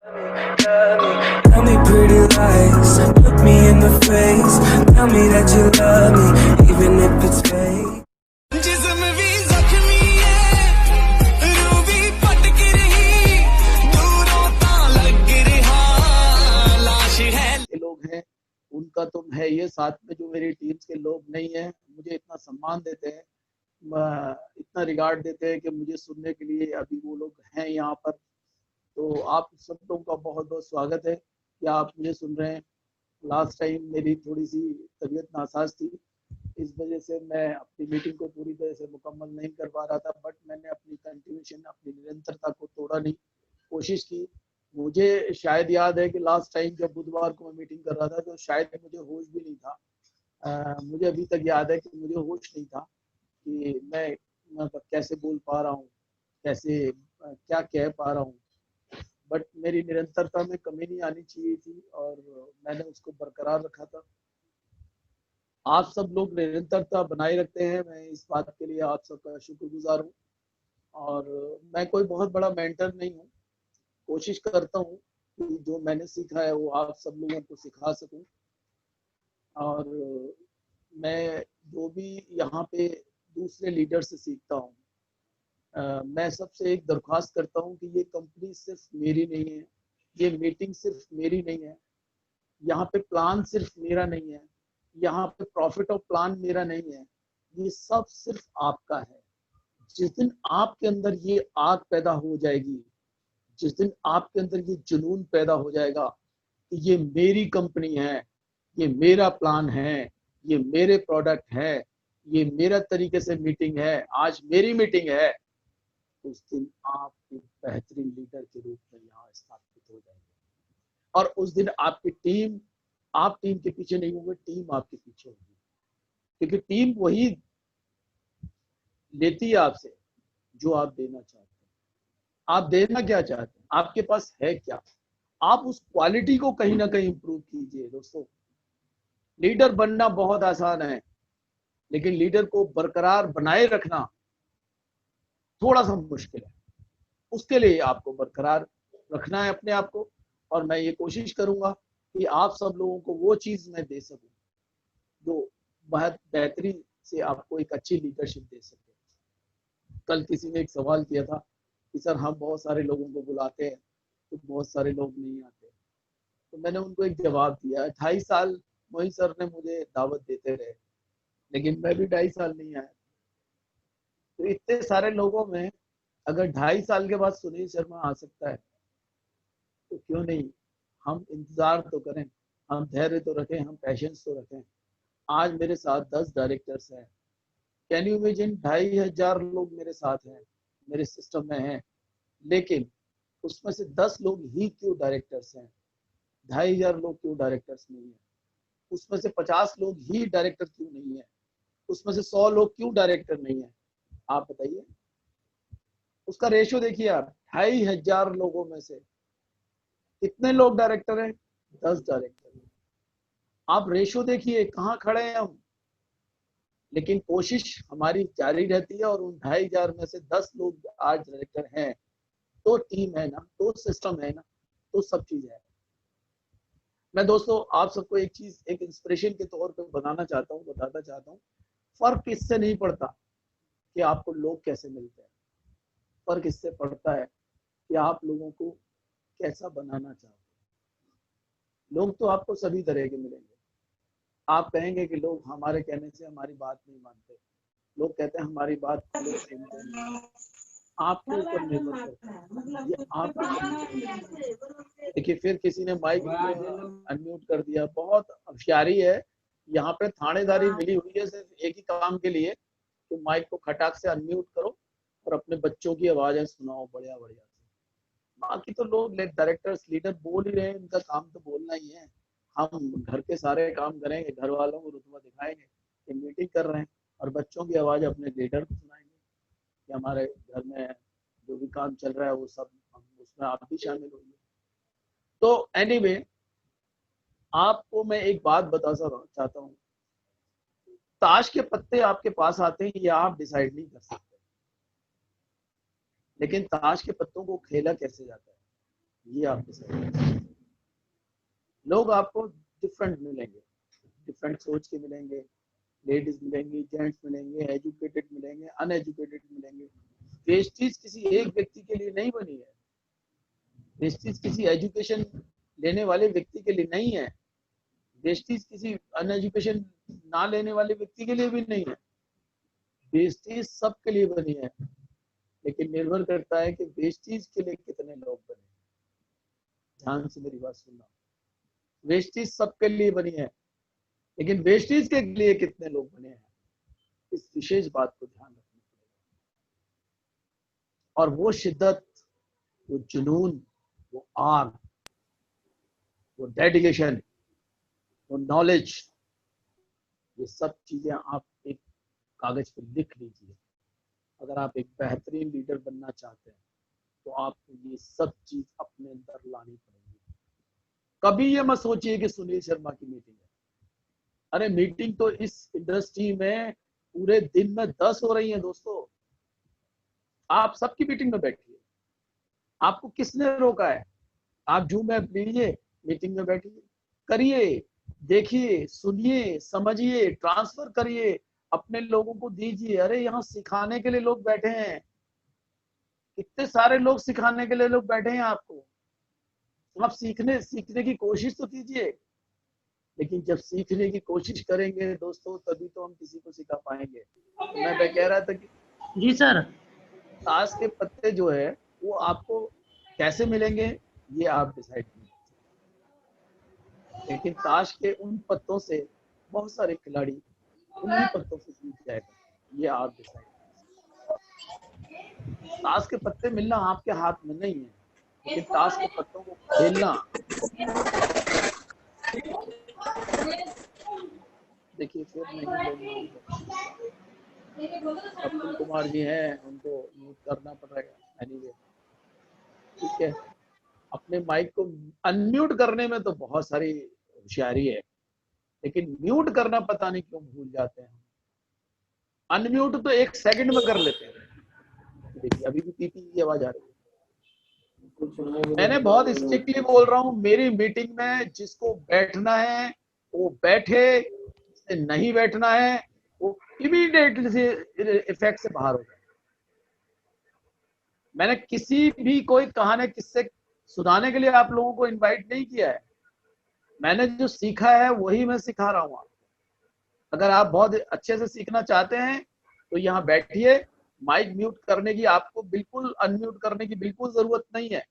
Tell me pretty lies, look me in the face. Tell me that you love me, even if it's fake. जिस्म भी जख्मी है, रूह भी फटक रही, दूरों ता लग रहा, लाश है। लोग हैं उनका तुम है ये, साथ में जो मेरी टीम्स के लोग नहीं हैं, मुझे इतना सम्मान देते हैं, इतना रिगार्ड देते हैं कि मुझे सुनने के लिए अभी वो लोग हैं यहाँ पर। तो आप सब लोगों का बहुत बहुत स्वागत है कि आप मुझे सुन रहे हैं। लास्ट टाइम मेरी थोड़ी सी तबीयत नासाज थी, इस वजह से मैं अपनी मीटिंग को पूरी तरह से मुकम्मल नहीं कर पा रहा था, बट मैंने अपनी कंटिन्यूशन, अपनी निरंतरता को तोड़ा नहीं, कोशिश की। मुझे शायद याद है कि लास्ट टाइम जब बुधवार को मैं मीटिंग कर रहा था तो शायद मुझे होश भी नहीं था। मुझे अभी तक याद है कि मुझे होश नहीं था कि मैं मतलब कैसे बोल पा रहा हूँ, कैसे क्या कह पा रहा हूँ, बट मेरी निरंतरता में कमी नहीं आनी चाहिए थी और मैंने उसको बरकरार रखा था। आप सब लोग निरंतरता बनाए रखते हैं, मैं इस बात के लिए आप सबका शुक्रगुजार हूँ। और मैं कोई बहुत बड़ा मेंटर नहीं हूँ, कोशिश करता हूँ कि जो मैंने सीखा है वो आप सब लोगों को सिखा सकूँ। और मैं जो भी यहाँ पे दूसरे लीडर से सीखता हूँ, मैं सबसे एक दरख्वास्त करता हूँ कि ये कंपनी सिर्फ मेरी नहीं है, ये मीटिंग सिर्फ मेरी नहीं है, यहाँ पे प्लान सिर्फ मेरा नहीं है, यहाँ पे प्रॉफिट ऑफ प्लान मेरा नहीं है, ये सब सिर्फ आपका है। जिस दिन आपके अंदर ये आग पैदा हो जाएगी, जिस दिन आपके अंदर ये जुनून पैदा हो जाएगा कि ये मेरी कंपनी है, ये मेरा प्लान है, ये मेरे प्रोडक्ट है, ये मेरा तरीके से मीटिंग है, आज मेरी मीटिंग है, उस दिन आप एक बेहतरीन लीडर के रूप में यहाँ स्थापित हो जाएंगे। और उस दिन आपकी टीम, आप टीम के पीछे नहीं होंगे, टीम आपके पीछे होगी, क्योंकि टीम वही लेती है आपसे जो आप देना चाहते हैं। आप देना क्या चाहते हैं, आपके पास है क्या, आप उस क्वालिटी को कहीं ना कहीं इंप्रूव कीजिए। दोस्तों, लीडर बनना बहुत आसान है, लेकिन लीडर को बरकरार बनाए रखना थोड़ा सा मुश्किल है। उसके लिए आपको बरकरार रखना है अपने आप को, और मैं ये कोशिश करूंगा कि आप सब लोगों को वो चीज मैं दे सकूं जो बहुत बेहतरीन से आपको एक अच्छी लीडरशिप दे सके। कल किसी ने एक सवाल किया था कि सर हम बहुत सारे लोगों को बुलाते हैं तो बहुत सारे लोग नहीं आते, तो मैंने उनको एक जवाब दिया। 2.5 साल मोहित सर ने मुझे दावत देते रहे, लेकिन मैं भी 2.5 साल नहीं आया। तो इतने सारे लोगों में अगर 2.5 साल के बाद सुनील शर्मा आ सकता है तो क्यों नहीं, हम इंतजार तो करें, हम धैर्य तो रखें, हम पैशंस तो रखें। आज मेरे साथ 10 डायरेक्टर्स हैं। कैन यू इमेजिन, 2,500 लोग मेरे साथ हैं, मेरे सिस्टम में हैं, लेकिन उसमें से 10 लोग ही क्यों डायरेक्टर्स हैं, 2,500 लोग क्यों डायरेक्टर्स नहीं है? उसमें से 50 लोग ही डायरेक्टर क्यों नहीं है? उसमें से 100 लोग क्यों डायरेक्टर नहीं है? आप बताइए, उसका रेशियो देखिए आप। 2,500 लोगों में से कितने लोग डायरेक्टर हैं? 10 डायरेक्टर। आप रेशियो देखिए कहाँ खड़े हैं हम। लेकिन कोशिश हमारी जारी रहती है, और उन 2,500 में से 10 लोग आज डायरेक्टर हैं, तो टीम है ना, तो सिस्टम है ना, तो सब चीज है। मैं दोस्तों आप सबको एक चीज, एक इंस्पिरेशन के तौर पे बताना चाहता हूँ। फर्क इससे नहीं पड़ता कि आपको लोग कैसे मिलते हैं, फर्क इससे पड़ता है कि आप लोगों को कैसा बनाना चाहते हैं। लोग तो आपको सभी तरह के मिलेंगे। आप कहेंगे कि लोग हमारे कहने से हमारी बात नहीं मानते, लोग कहते हैं हमारी बात लोग सुनते नहीं, आपके ऊपर निर्भर करता है, ये आपके ऊपर निर्भर करता है। देखिए, फिर किसी ने माइक अनम्यूट कर दिया, बहुत होशियारी है यहाँ पे, थानेदारी मिली हुई है सिर्फ एक ही काम के लिए कि माइक को खटाक से अनम्यूट करो और अपने बच्चों की आवाजें सुनाओ बढ़िया बढ़िया से। बाकी तो लोग डायरेक्टर्स लीडर बोल ही रहे हैं, उनका काम तो बोलना ही है। हम घर के सारे काम करेंगे, घर वालों को रुतबा दिखाएंगे कि मीटिंग कर रहे हैं, और बच्चों की आवाज अपने लीडर को सुनाएंगे कि हमारे घर में जो भी काम चल रहा है वो सब उसमें आप भी शामिल होंगे। तो एनीवे, आपको मैं एक बात बता चाहता हूँ, ताश के पत्ते आपके पास आते हैं, ये आप डिसाइड नहीं कर सकते, लेकिन ताश के पत्तों को खेला कैसे जाता है ये आप डिसाइड कर सकते हैं। लोग आपको डिफरेंट मिलेंगे, डिफरेंट सोच के मिलेंगे, लेडीज मिलेंगी, जेंट्स मिलेंगे, एजुकेटेड मिलेंगे, अनएजुकेटेड मिलेंगे। प्रेस्टीज किसी एक व्यक्ति के लिए नहीं बनी है, प्रेस्टीज किसी एजुकेशन लेने वाले व्यक्ति के लिए नहीं है, प्रेस्टीज किसी अनएजुकेशन ना लेने वाले व्यक्ति के लिए भी नहीं है। प्रेस्टीज सबके लिए बनी है, लेकिन निर्भर करता है कि प्रेस्टीज के लिए कितने लोग बने। ध्यान से मेरी बात सुनना, वेस्टीज सबके लिए बनी है, लेकिन वेस्टीज के लिए कितने लोग बने हैं, इस विशेष बात को ध्यान रखना पड़ेगा। और वो शिद्दत, वो जुनून, वो आग, वो डेडिकेशन, वो नॉलेज, ये सब चीजें आप एक कागज पर लिख लीजिए। अगर आप एक बेहतरीन लीडर बनना चाहते हैं तो आपको ये सब चीज अपने अंदर लानी पड़ेगी। कभी ये मत सोचिए कि सुनील शर्मा की मीटिंग है। अरे मीटिंग तो इस इंडस्ट्री में पूरे दिन में 10 हो रही है दोस्तों। आप सबकी मीटिंग में बैठिए, आपको किसने रोका है? आप जूम ऐप लीजिए, मीटिंग में बैठिए, करिए, देखिए, सुनिए, समझिए, ट्रांसफर करिए, अपने लोगों को दीजिए। अरे यहाँ सिखाने के लिए लोग बैठे हैं, इतने सारे लोग सिखाने के लिए लोग बैठे हैं आपको। आप सीखने की कोशिश तो कीजिए। लेकिन जब सीखने की कोशिश करेंगे दोस्तों, तभी तो हम किसी को सिखा पाएंगे। मैं कह रहा था कि जी सर, ताश के पत्ते जो है वो आपको कैसे मिलेंगे ये आप डिसाइड कीजिए, लेकिन ताश के उन पत्तों से बहुत सारे खिलाड़ी उन्हीं पत्तों से जीत जाएगा, ये आप डिसाइड कीजिए। ताश के पत्ते मिलना आपके हाथ में नहीं है, लेकिन ताश के पत्तों को खेलना। देखिए फिर नहीं अब्दुल कुमार जी हैं, उनको म्यूट करना पड़ेगा। एनीवे ठीक है, अपने माइक को अनम्यूट करने में तो बहुत सारी होशियारी है, लेकिन म्यूट करना पता नहीं क्यों भूल जाते हैं। अनम्यूट तो 1 सेकंड में कर लेते हैं। देखिए अभी भी पीपी की आवाज आ रही है। मैंने बहुत स्ट्रिक्टली बोल रहा हूँ, मेरी मीटिंग में जिसको बैठना है वो बैठे, जिसे नहीं बैठना है वो इमीडिएटली से इफेक्ट से बाहर हो जाए। मैंने किसी भी कोई कहानी किससे सुनाने के लिए आप लोगों को इनवाइट नहीं किया है। मैंने जो सीखा है वही मैं सिखा रहा हूँ। अगर आप बहुत अच्छे से सीखना चाहते हैं तो यहाँ बैठिए। माइक म्यूट करने की आपको बिल्कुल, अनम्यूट करने की बिल्कुल जरूरत नहीं है।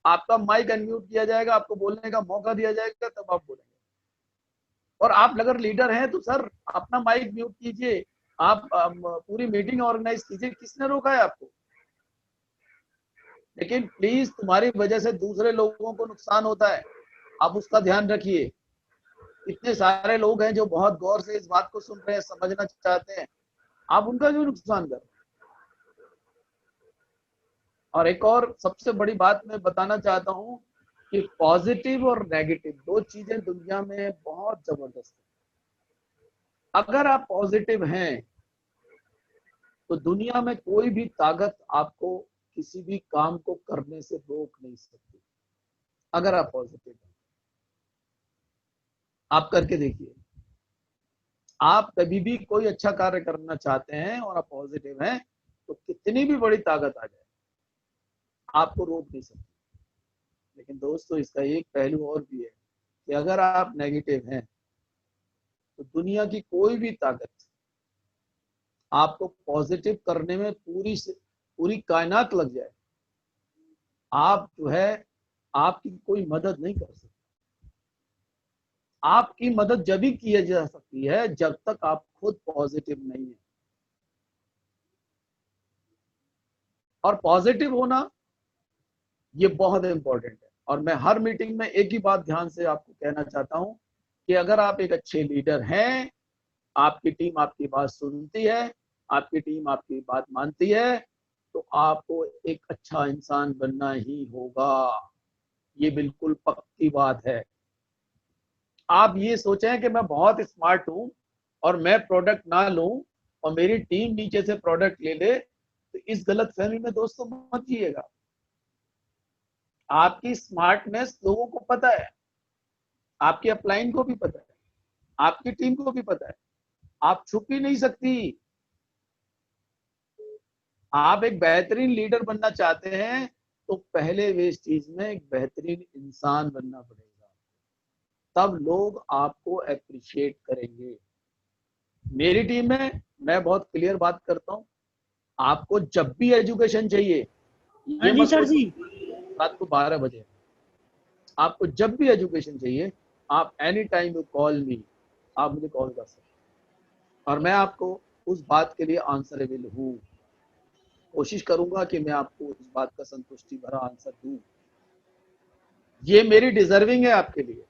आपका माइक अनम्यूट किया जाएगा, आपको बोलने का मौका दिया जाएगा, तब आप बोलेंगे। और आप अगर लीडर हैं तो सर अपना माइक म्यूट कीजिए, आप पूरी मीटिंग ऑर्गेनाइज कीजिए, किसने रोका है आपको? लेकिन प्लीज तुम्हारी वजह से दूसरे लोगों को नुकसान होता है, आप उसका ध्यान रखिए। इतने सारे लोग हैं जो बहुत गौर से इस बात को सुन रहे हैं, समझना चाहते हैं, आप उनका क्यों नुकसान कर रहे हैं? और एक और सबसे बड़ी बात मैं बताना चाहता हूं कि पॉजिटिव और नेगेटिव दो चीजें दुनिया में बहुत जबरदस्त है। अगर आप पॉजिटिव हैं तो दुनिया में कोई भी ताकत आपको किसी भी काम को करने से रोक नहीं सकती। अगर आप पॉजिटिव हैं, आप करके देखिए। आप कभी भी कोई अच्छा कार्य करना चाहते हैं और आप पॉजिटिव हैं तो कितनी भी बड़ी ताकत आ जाए आपको रोक नहीं सकती। लेकिन दोस्तों इसका एक पहलू और भी है कि अगर आप नेगेटिव हैं तो दुनिया की कोई भी ताकत आपको पॉजिटिव करने में पूरी कायनात लग जाए, आप जो है आपकी कोई मदद नहीं कर सकती। आपकी मदद जब भी की जा सकती है जब तक आप खुद पॉजिटिव नहीं है। और पॉजिटिव होना ये बहुत इंपॉर्टेंट है। और मैं हर मीटिंग में एक ही बात ध्यान से आपको कहना चाहता हूं कि अगर आप एक अच्छे लीडर हैं, आपकी टीम आपकी बात सुनती है, आपकी टीम आपकी बात मानती है, तो आपको एक अच्छा इंसान बनना ही होगा। ये बिल्कुल पक्की बात है। आप ये सोचें कि मैं बहुत स्मार्ट हूं और मैं प्रोडक्ट ना लूं और मेरी टीम नीचे से प्रोडक्ट ले ले, तो इस गलत फहमी में दोस्तों मत जिएगा। आपकी स्मार्टनेस लोगों को पता है, आपकी अपलाइन को भी पता है, आपकी टीम को भी पता है, आप छुप ही नहीं सकती। आप एक बेहतरीन लीडर बनना चाहते हैं तो पहले वे चीज में एक बेहतरीन इंसान बनना पड़ेगा, तब लोग आपको अप्रिशिएट करेंगे। मेरी टीम में मैं बहुत क्लियर बात करता हूं, आपको जब भी एजुकेशन चाहिए, हाँ ये जी मत सर जी। रात को 12 बजे, आपको जब भी एजुकेशन चाहिए, आप एनी टाइम यू कॉल मी, आप मुझे कॉल कर सकते हैं और मैं आपको उस बात के लिए आंसरेबल हूँ। कोशिश करूंगा कि मैं आपको उस बात का संतुष्टि भरा आंसर दूं। ये मेरी डिजर्विंग है आपके लिए।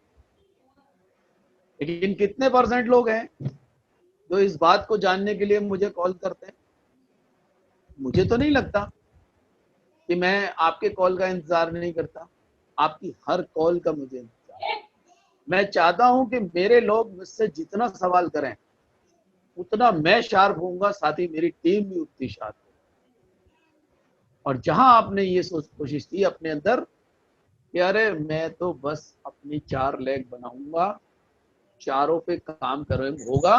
लेकिन कितने परसेंट लोग हैं जो इस बात को जानने के लिए मुझे कॉल करते हैं? मुझे तो नहीं लगता कि मैं आपके कॉल का इंतजार नहीं करता, आपकी हर कॉल का मुझे इंतजार। मैं चाहता हूं कि मेरे लोग मुझसे जितना सवाल करें उतना मैं शार्प होऊंगा, साथ ही मेरी टीम भी उतनी शार्प हो। और जहां आपने ये कोशिश की अपने अंदर कि अरे मैं तो बस अपनी 4 लेग बनाऊंगा, चारों पे काम कर होगा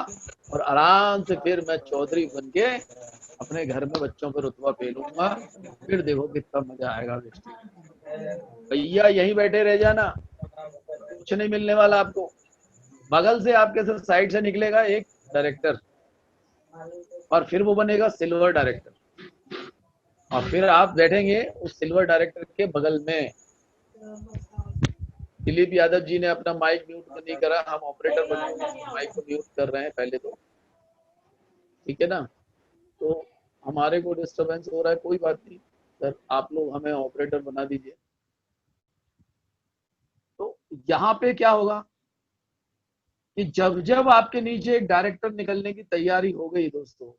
और आराम से फिर मैं चौधरी बन के अपने घर में बच्चों पे रुतबा पेलूंगा, फिर देखो कितना मजा आएगा वेस्टिंग। भैया यहीं बैठे रह जाना, कुछ नहीं मिलने वाला आपको। बगल से आपके साइड से निकलेगा एक डायरेक्टर और फिर वो बनेगा सिल्वर डायरेक्टर और फिर आप बैठेंगे उस सिल्वर डायरेक्टर के बगल में। दिलीप यादव जी ने अपना माइक म्यूट नहीं करा, हम ऑपरेटर बने माइक को म्यूट कर रहे हैं पहले तो, ठीक है ना। तो हमारे को डिस्टरबेंस हो रहा है, कोई बात नहीं सर, आप लोग हमें ऑपरेटर बना दीजिए। तो यहाँ पे क्या होगा कि जब जब आपके नीचे एक डायरेक्टर निकलने की तैयारी हो गई दोस्तों,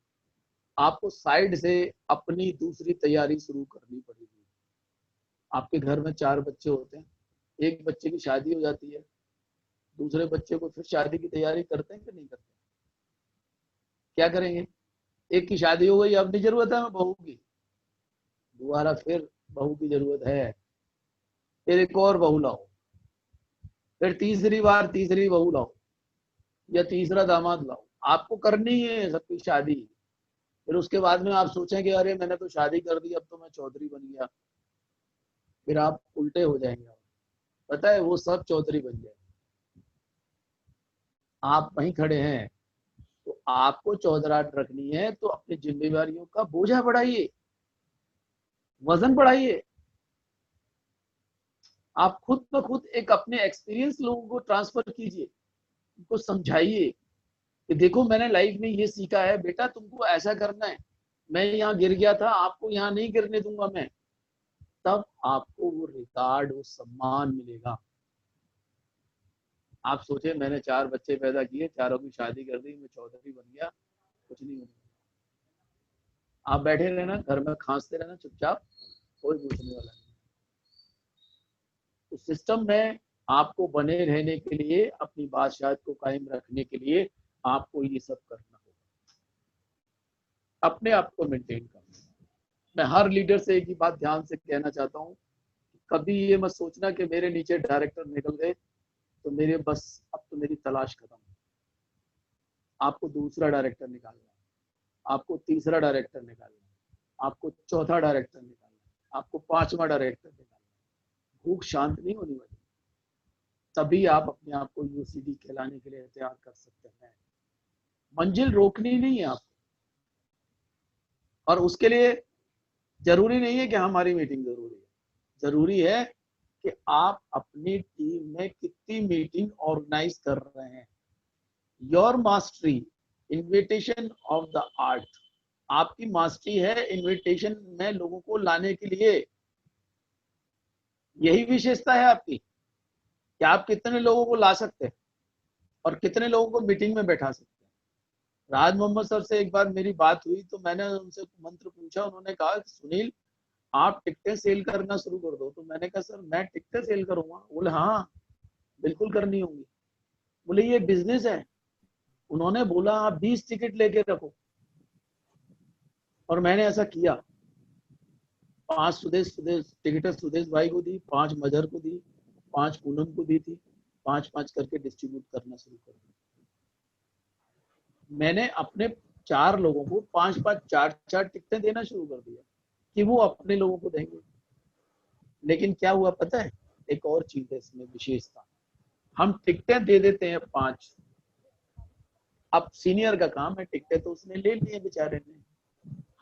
आपको साइड से अपनी दूसरी तैयारी शुरू करनी पड़ेगी। आपके घर में 4 बच्चे होते हैं, एक बच्चे की शादी हो जाती है, दूसरे बच्चे को फिर शादी की तैयारी करते हैं कि नहीं करते? क्या करेंगे? एक की शादी हो गई, अब नहीं जरूरत है हमें बहू की, दोबारा फिर बहू की जरूरत है, फिर एक और बहू लाओ, फिर तीसरी बार तीसरी बहू लाओ या तीसरा दामाद लाओ। आपको करनी है सबकी शादी। फिर उसके बाद में आप सोचें कि अरे मैंने तो शादी कर दी, अब तो मैं चौधरी बन गया, फिर आप उल्टे हो जाएंगे। पता है वो सब चौधरी बन जाए। आप वहीं खड़े हैं तो आपको चौधराहट रखनी है तो अपनी जिम्मेदारियों का बोझा बढ़ाइए, वजन बढ़ाइए। आप खुद ब खुद एक अपने एक्सपीरियंस लोगों को ट्रांसफर कीजिए, उनको समझाइए कि देखो मैंने लाइफ में ये सीखा है बेटा, तुमको ऐसा करना है, मैं यहाँ गिर गया था, आपको यहाँ नहीं गिरने दूंगा मैं। तब आपको वो रिकॉर्ड, वो सम्मान मिलेगा। आप सोचे मैंने 4 बच्चे पैदा किए, चारों की शादी कर दी, मैं चौधरी बन गया, कुछ नहीं होगा। आप बैठे रहना घर में, खांसते रहना चुपचाप, कोई पूछने वाला नहीं। उस सिस्टम में आपको बने रहने के लिए, अपनी बादशाहत को कायम रखने के लिए आपको ये सब करना होगा, अपने आप को मेंटेन करना। मैं हर लीडर से एक ही बात ध्यान से कहना चाहता हूँ, कभी ये मत सोचना कि मेरे नीचे डायरेक्टर निकल गए तो मेरे बस अब तो मेरी तलाश खत्म। आपको दूसरा डायरेक्टर निकालना है, आपको तीसरा डायरेक्टर निकालना है, आपको चौथा डायरेक्टर निकालना है, आपको 5वां डायरेक्टर निकालना है। भूख शांत नहीं होनी वाली, तभी आप अपने आप को यूसीडी कहलाने के लिए तैयार कर सकते हैं। मंजिल रोकनी नहीं है आपको, और उसके लिए जरूरी नहीं है कि हमारी मीटिंग जरूरी है, जरूरी है कि आप अपनी टीम में कितनी मीटिंग ऑर्गेनाइज कर रहे हैं। Your mastery invitation of the art, आपकी मास्टरी है इन्विटेशन में लोगों को लाने के लिए। यही विशेषता है आपकी कि आप कितने लोगों को ला सकते हैं और कितने लोगों को मीटिंग में बैठा सकते हैं। राज मोहम्मद सर से एक बार मेरी बात हुई तो मैंने उनसे मंत्र पूछा, उन्होंने कहा कि सुनील आप टिकटें सेल करना शुरू कर दो। तो मैंने कहा सर मैं टिकटें सेल करूंगा? बोले हाँ बिल्कुल करनी होंगी। बोले ये बिजनेस है। उन्होंने बोला आप 20 टिकट लेके रखो, और मैंने ऐसा किया 5 सुदेश टिकट सुदेश भाई को दी, 5 मजहर को दी, 5 पूनम को दी थी, 5-5 करके डिस्ट्रीब्यूट करना शुरू कर दिया। मैंने अपने 4 लोगों को 5-5 4-4 टिकटें देना शुरू कर दिया कि वो अपने लोगों को देंगे। लेकिन क्या हुआ पता है, एक और चीज है इसमें विशेषता, हम टिकटें दे देते हैं 5, अब सीनियर का काम है, टिकटें तो उसने ले ली है बेचारे ने,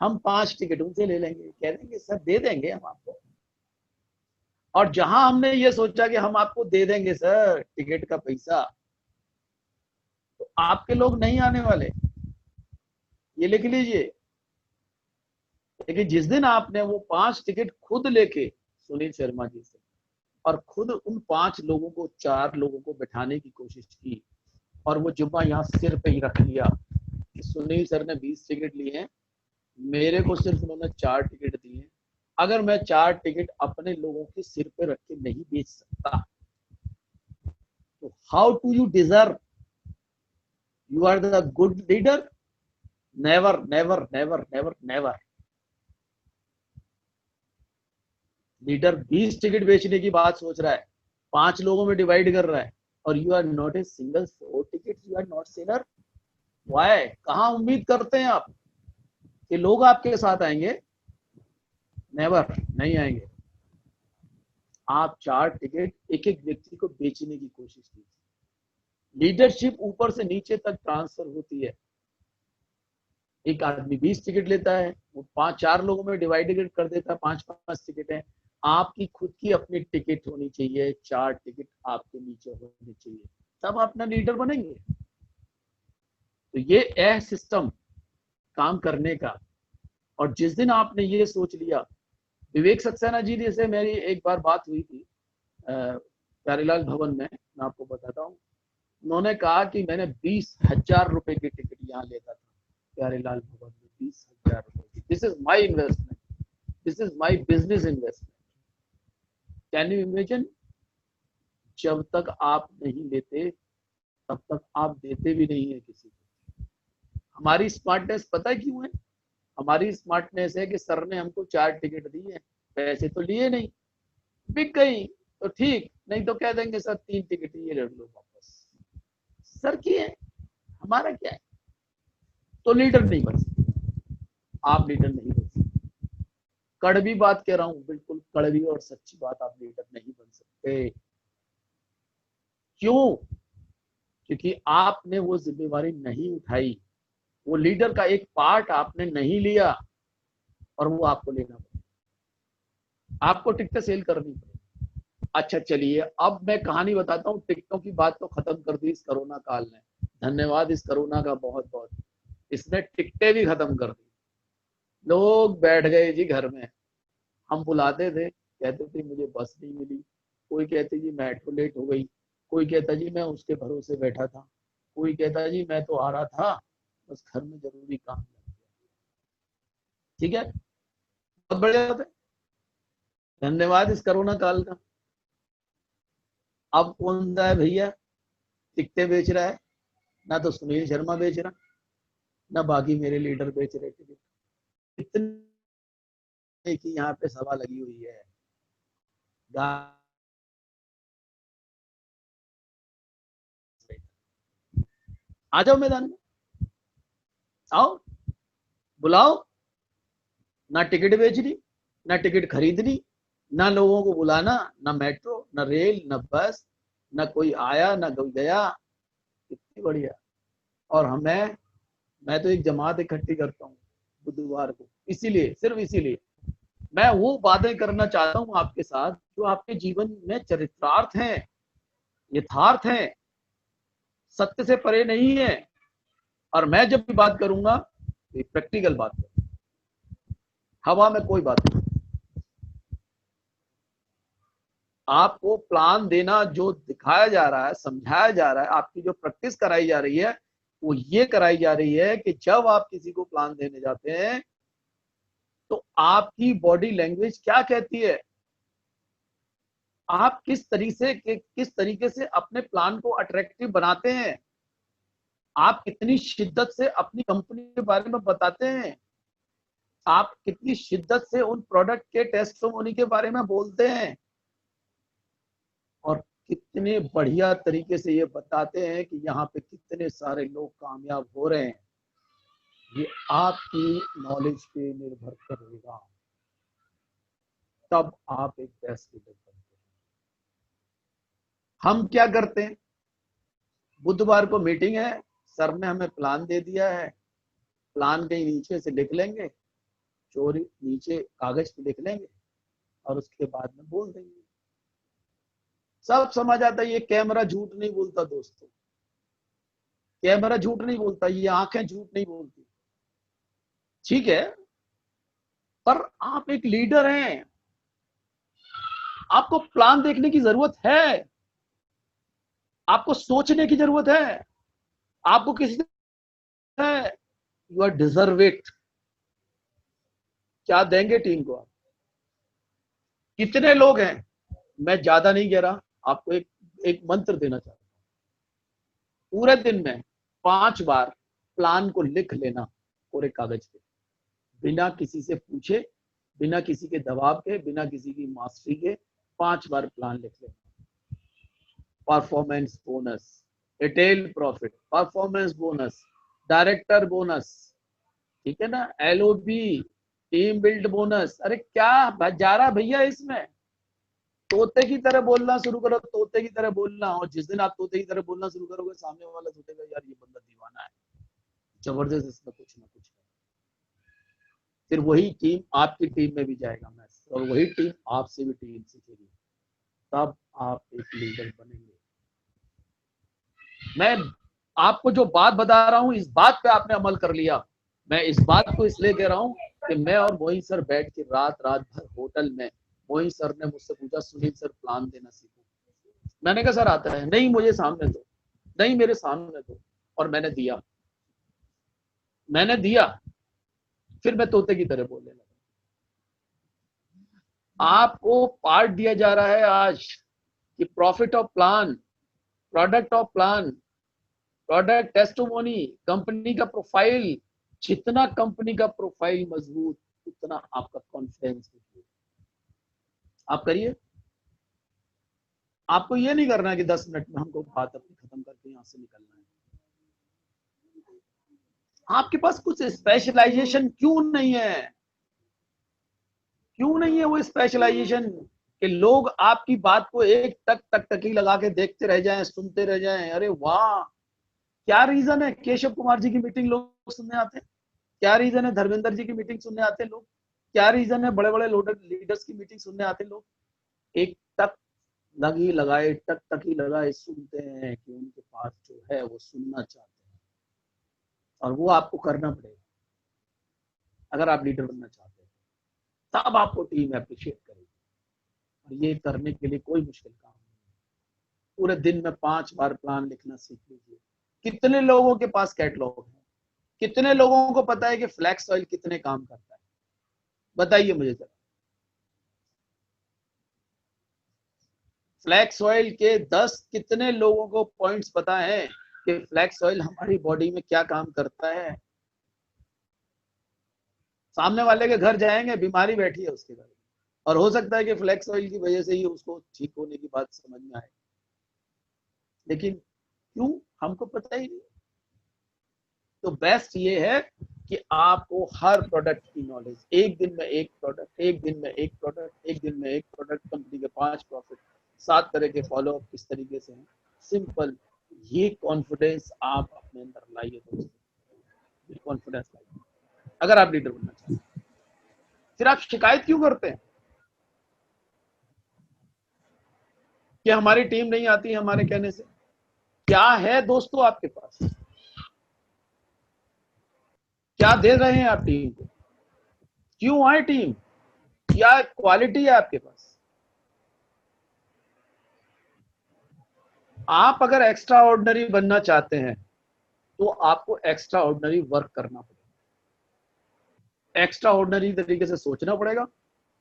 हम 5 टिकट उनसे ले लेंगे, कह देंगे सर दे देंगे हम आपको। और जहां हमने ये सोचा कि हम आपको दे देंगे सर टिकट का पैसा, तो आपके लोग नहीं आने वाले, ये लिख लीजिए। लेकिन जिस दिन आपने वो 5 टिकट खुद लेके सुनील शर्मा जी से और खुद उन 5 लोगों को 4 लोगों को बिठाने की कोशिश की और वो जुम्मा यहाँ सिर पे ही रख लिया कि सुनील सर ने 20 टिकट लिए हैं, मेरे को सिर्फ उन्होंने 4 टिकट दिए, अगर मैं 4 टिकट अपने लोगों के सिर पे रख के नहीं बेच सकता तो how to you deserve you are the good leader? Never never never never never. Leader 20 ticket बेचने की बात सोच रहा है, 5 लोगों में डिवाइड कर रहा है, और you are not a single 4 ticket, you are not seller. Why? कहां उम्मीद करते हैं आप कि लोग आपके साथ आएंगे? नेवर, नहीं आएंगे। आप 4 टिकट एक एक व्यक्ति को बेचने की कोशिश कीजिए। लीडरशिप ऊपर से नीचे तक ट्रांसफर होती है। एक आदमी 20 टिकट लेता है, वो 5-4 लोगों में डिवाइडेड कर देता है, 5-5 टिकट है। आपकी खुद की अपनी टिकट होनी चाहिए, 4 टिकट आपके नीचे होनी चाहिए, तब आप अपना लीडर बनेंगे। तो ये है सिस्टम काम करने का। और जिस दिन आपने ये सोच लिया, विवेक सक्सेना जी से मेरी एक बार बात हुई थी प्यारेलाल भवन में, मैं आपको बताता हूँ। उन्होंने कहा कि मैंने 20,000 रुपए की टिकट यहाँ लेता था प्यारेलाल भवन में, 20,000 रुपए की। This is my investment, this is my business investment. Can you imagine? जब तक आप नहीं लेते तब तक आप देते भी नहीं है किसी को। हमारी स्मार्टनेस पता है क्यों है? हमारी स्मार्टनेस है कि सर ने हमको 4 टिकट दी है, पैसे तो लिए नहीं, बिक गई तो ठीक, नहीं तो कह देंगे सर 3 टिकट ये ले लो वापस। सर की है, हमारा क्या है? तो लीडर नहीं बन सकते, आप लीडर नहीं बन सकते। कड़वी बात कह रहा हूं, बिल्कुल कड़वी और सच्ची बात, आप लीडर नहीं बन सकते। क्यों? क्योंकि आपने वो जिम्मेवारी नहीं उठाई, वो लीडर का एक पार्ट आपने नहीं लिया, और वो आपको लेना पड़ेगा, आपको टिकटें सेल करनी पड़ेगी। अच्छा चलिए, अब मैं कहानी बताता हूँ। टिकटों की बात तो खत्म कर दी इस कोरोना काल ने, धन्यवाद इस कोरोना का बहुत बहुत, इसने टिकटें भी खत्म कर दी। लोग बैठ गए जी घर में। हम बुलाते थे, कहते थे मुझे बस नहीं मिली, कोई कहते जी मेट्रो लेट हो गई, कोई कहता जी मैं उसके भरोसे बैठा था, कोई कहता जी मैं तो आ रहा था, बस घर में जरूरी काम लग गया। ठीक है, बहुत बढ़िया बात है, धन्यवाद इस कोरोना काल का। अब कौन सा है भैया टिकटें बेच रहा है? ना तो सुनील शर्मा बेच रहा, ना बाकी मेरे लीडर बेच रहे टिकट। इतने की यहाँ पे सभा लगी हुई है, आ जाओ मैदान में, आओ, बुलाओ। ना टिकट बेचनी, ना टिकट खरीदनी, ना लोगों को बुलाना, ना मेट्रो, ना रेल, ना बस, ना कोई आया ना कोई गया। कितनी बढ़िया। और मैं तो एक जमात इकट्ठी करता हूँ बुधवार को, इसीलिए, सिर्फ इसीलिए मैं वो बातें करना चाहता हूँ आपके साथ जो आपके जीवन में चरित्रार्थ हैं, यथार्थ हैं, सत्य से परे नहीं है। और मैं जब भी बात करूंगा तो प्रैक्टिकल बात करूंगा, हवा में कोई बात नहीं। आपको प्लान देना जो दिखाया जा रहा है, समझाया जा रहा है, आपकी जो प्रैक्टिस कराई जा रही है, वो ये कराई जा रही है कि जब आप किसी को प्लान देने जाते हैं तो आपकी बॉडी लैंग्वेज क्या कहती है, आप किस तरीके से अपने प्लान को अट्रैक्टिव बनाते हैं, आप कितनी शिद्दत से अपनी कंपनी के बारे में बताते हैं, आप कितनी शिद्दत से उन प्रोडक्ट के टेस्टिमोनी के बारे में बोलते हैं और कितने बढ़िया तरीके से ये बताते हैं कि यहाँ पे कितने सारे लोग कामयाब हो रहे हैं। ये आपकी नॉलेज पे निर्भर करेगा, तब आप एक बेस्ट लीडर बनते हैं। हम क्या करते हैं, बुधवार को मीटिंग है, सर ने हमें प्लान दे दिया है, प्लान कहीं नीचे से लिख लेंगे, चोरी नीचे कागज पे लिख लेंगे और उसके बाद में बोल देंगे। सब समझ आता है, ये कैमरा झूठ नहीं बोलता दोस्तों, कैमरा झूठ नहीं बोलता, ये आंखें झूठ नहीं बोलती, ठीक है। पर आप एक लीडर हैं, आपको प्लान देखने की जरूरत है, आपको सोचने की जरूरत है, आपको किसी है, यू आर डिजर्व इट। क्या देंगे टीम को आप? कितने लोग हैं, मैं ज्यादा नहीं कह रहा, आपको एक मंत्र देना चाहता हूं। पूरे दिन में 5 बार प्लान को लिख लेना पूरे कागज पे, बिना किसी से पूछे, बिना किसी के दबाव के, बिना किसी की मास्टरी के 5 बार प्लान लिख लेना। Performance bonus, retail profit, performance bonus, director bonus, ठीक है ना, एलओबी, टीम बिल्ड बोनस। अरे क्या जा रहा भैया इसमें? तोते की तरह बोलना शुरू करो, तोते की तरह बोलना। और जिस दिन आप तोते की तरह बोलना शुरू करोगे, सामने वाला सोचेगा यार ये बंदा दीवाना है, जबरदस्त इसमें कुछ ना कुछ है। फिर वही टीम आपकी टीम में भी जाएगा मैच, और वही टीम आपसे भी टीम सीखेगी, तब आप एक लीडर बनेंगे। मैं आपको जो बात बता रहा हूं, इस बात पे आपने अमल कर लिया। मैं इस बात को इसलिए कह रहा हूं कि मैं और मोहित सर बैठ के रात भर होटल में, मोहित सर ने मुझसे पूछा सुनील सर प्लान देना सीखो। मैंने कहा सर आता है, नहीं मुझे सामने दो, नहीं मेरे सामने दो, और मैंने दिया। फिर मैं तोते की तरह बोलने लगा। आपको पार्ट दिया जा रहा है आज कि profit of plan, product of plan, product testimony, company का प्रोफाइल। जितना कंपनी का प्रोफाइल मजबूत, उतना आपका कॉन्फिडेंस मजबूत। आप करिए। आपको ये नहीं करना है कि 10 मिनट में हमको बात अपनी खत्म करके यहां से निकलना है। आपके पास कुछ स्पेशलाइजेशन क्यों नहीं है? क्यों नहीं है वो स्पेशलाइजेशन कि लोग आपकी बात को एक टक ही लगा के देखते रह जाएं, सुनते रह जाएं? अरे वाह, क्या रीजन है? केशव कुमार जी की मीटिंग लोग सुनने आते हैं? क्या रीजन है धर्मेंद्र जी की मीटिंग सुनने आते हैं लोग? क्या रीजन है बड़े बड़े लीडर्स की मीटिंग सुनने आते हैं लोग? एक टक ही लगाए सुनते हैं कि उनके पास जो है वो सुनना चाहते हैं, और वो आपको करना पड़ेगा अगर आप लीडर बनना चाहते हैं। तब आपको टीम अप्रिशिएट करेगी, और ये करने के लिए कोई मुश्किल काम नहीं है। पूरे दिन में 5 बार प्लान लिखना सीख लीजिए। कितने लोगों के पास कैटलॉग है? कितने लोगों को पता है कि फ्लैक्स ऑयल कितने काम करता है? बताइए मुझे जरा। फ्लैक्स ऑयल के 10 कितने लोगों को पॉइंट्स पता है कि फ्लैक्स ऑयल हमारी बॉडी में क्या काम करता है? सामने वाले के घर जाएंगे, बीमारी बैठी है उसके घर, और हो सकता है कि फ्लैक्स ऑयल की वजह से ही उसको ठीक होने की बात समझ में आए, लेकिन क्यों? हमको पता ही नहीं। तो बेस्ट ये है कि आपको हर प्रोडक्ट की नॉलेज, एक दिन में एक प्रोडक्ट, एक दिन में एक प्रोडक्ट, एक दिन में एक प्रोडक्ट, कंपनी के 5 प्रॉफिट, 7 तरह के फॉलोअप किस तरीके से हैं, सिंपल। ये कॉन्फिडेंस आप अपने अंदर लाइए दोस्तों, कॉन्फिडेंस लाइए अगर आप लीडर बनना चाहते हैं। फिर आप शिकायत क्यों करते हैं कि हमारी टीम नहीं आती हमारे कहने से? क्या है दोस्तों आपके पास? क्या दे रहे हैं आप टीम को? क्यों आए टीम? क्या क्वालिटी है आपके पास? आप अगर एक्स्ट्रा ऑर्डिनरी बनना चाहते हैं तो आपको एक्स्ट्रा ऑर्डिनरी वर्क करना पड़ेगा, एक्स्ट्रा ऑर्डिनरी तरीके से सोचना पड़ेगा,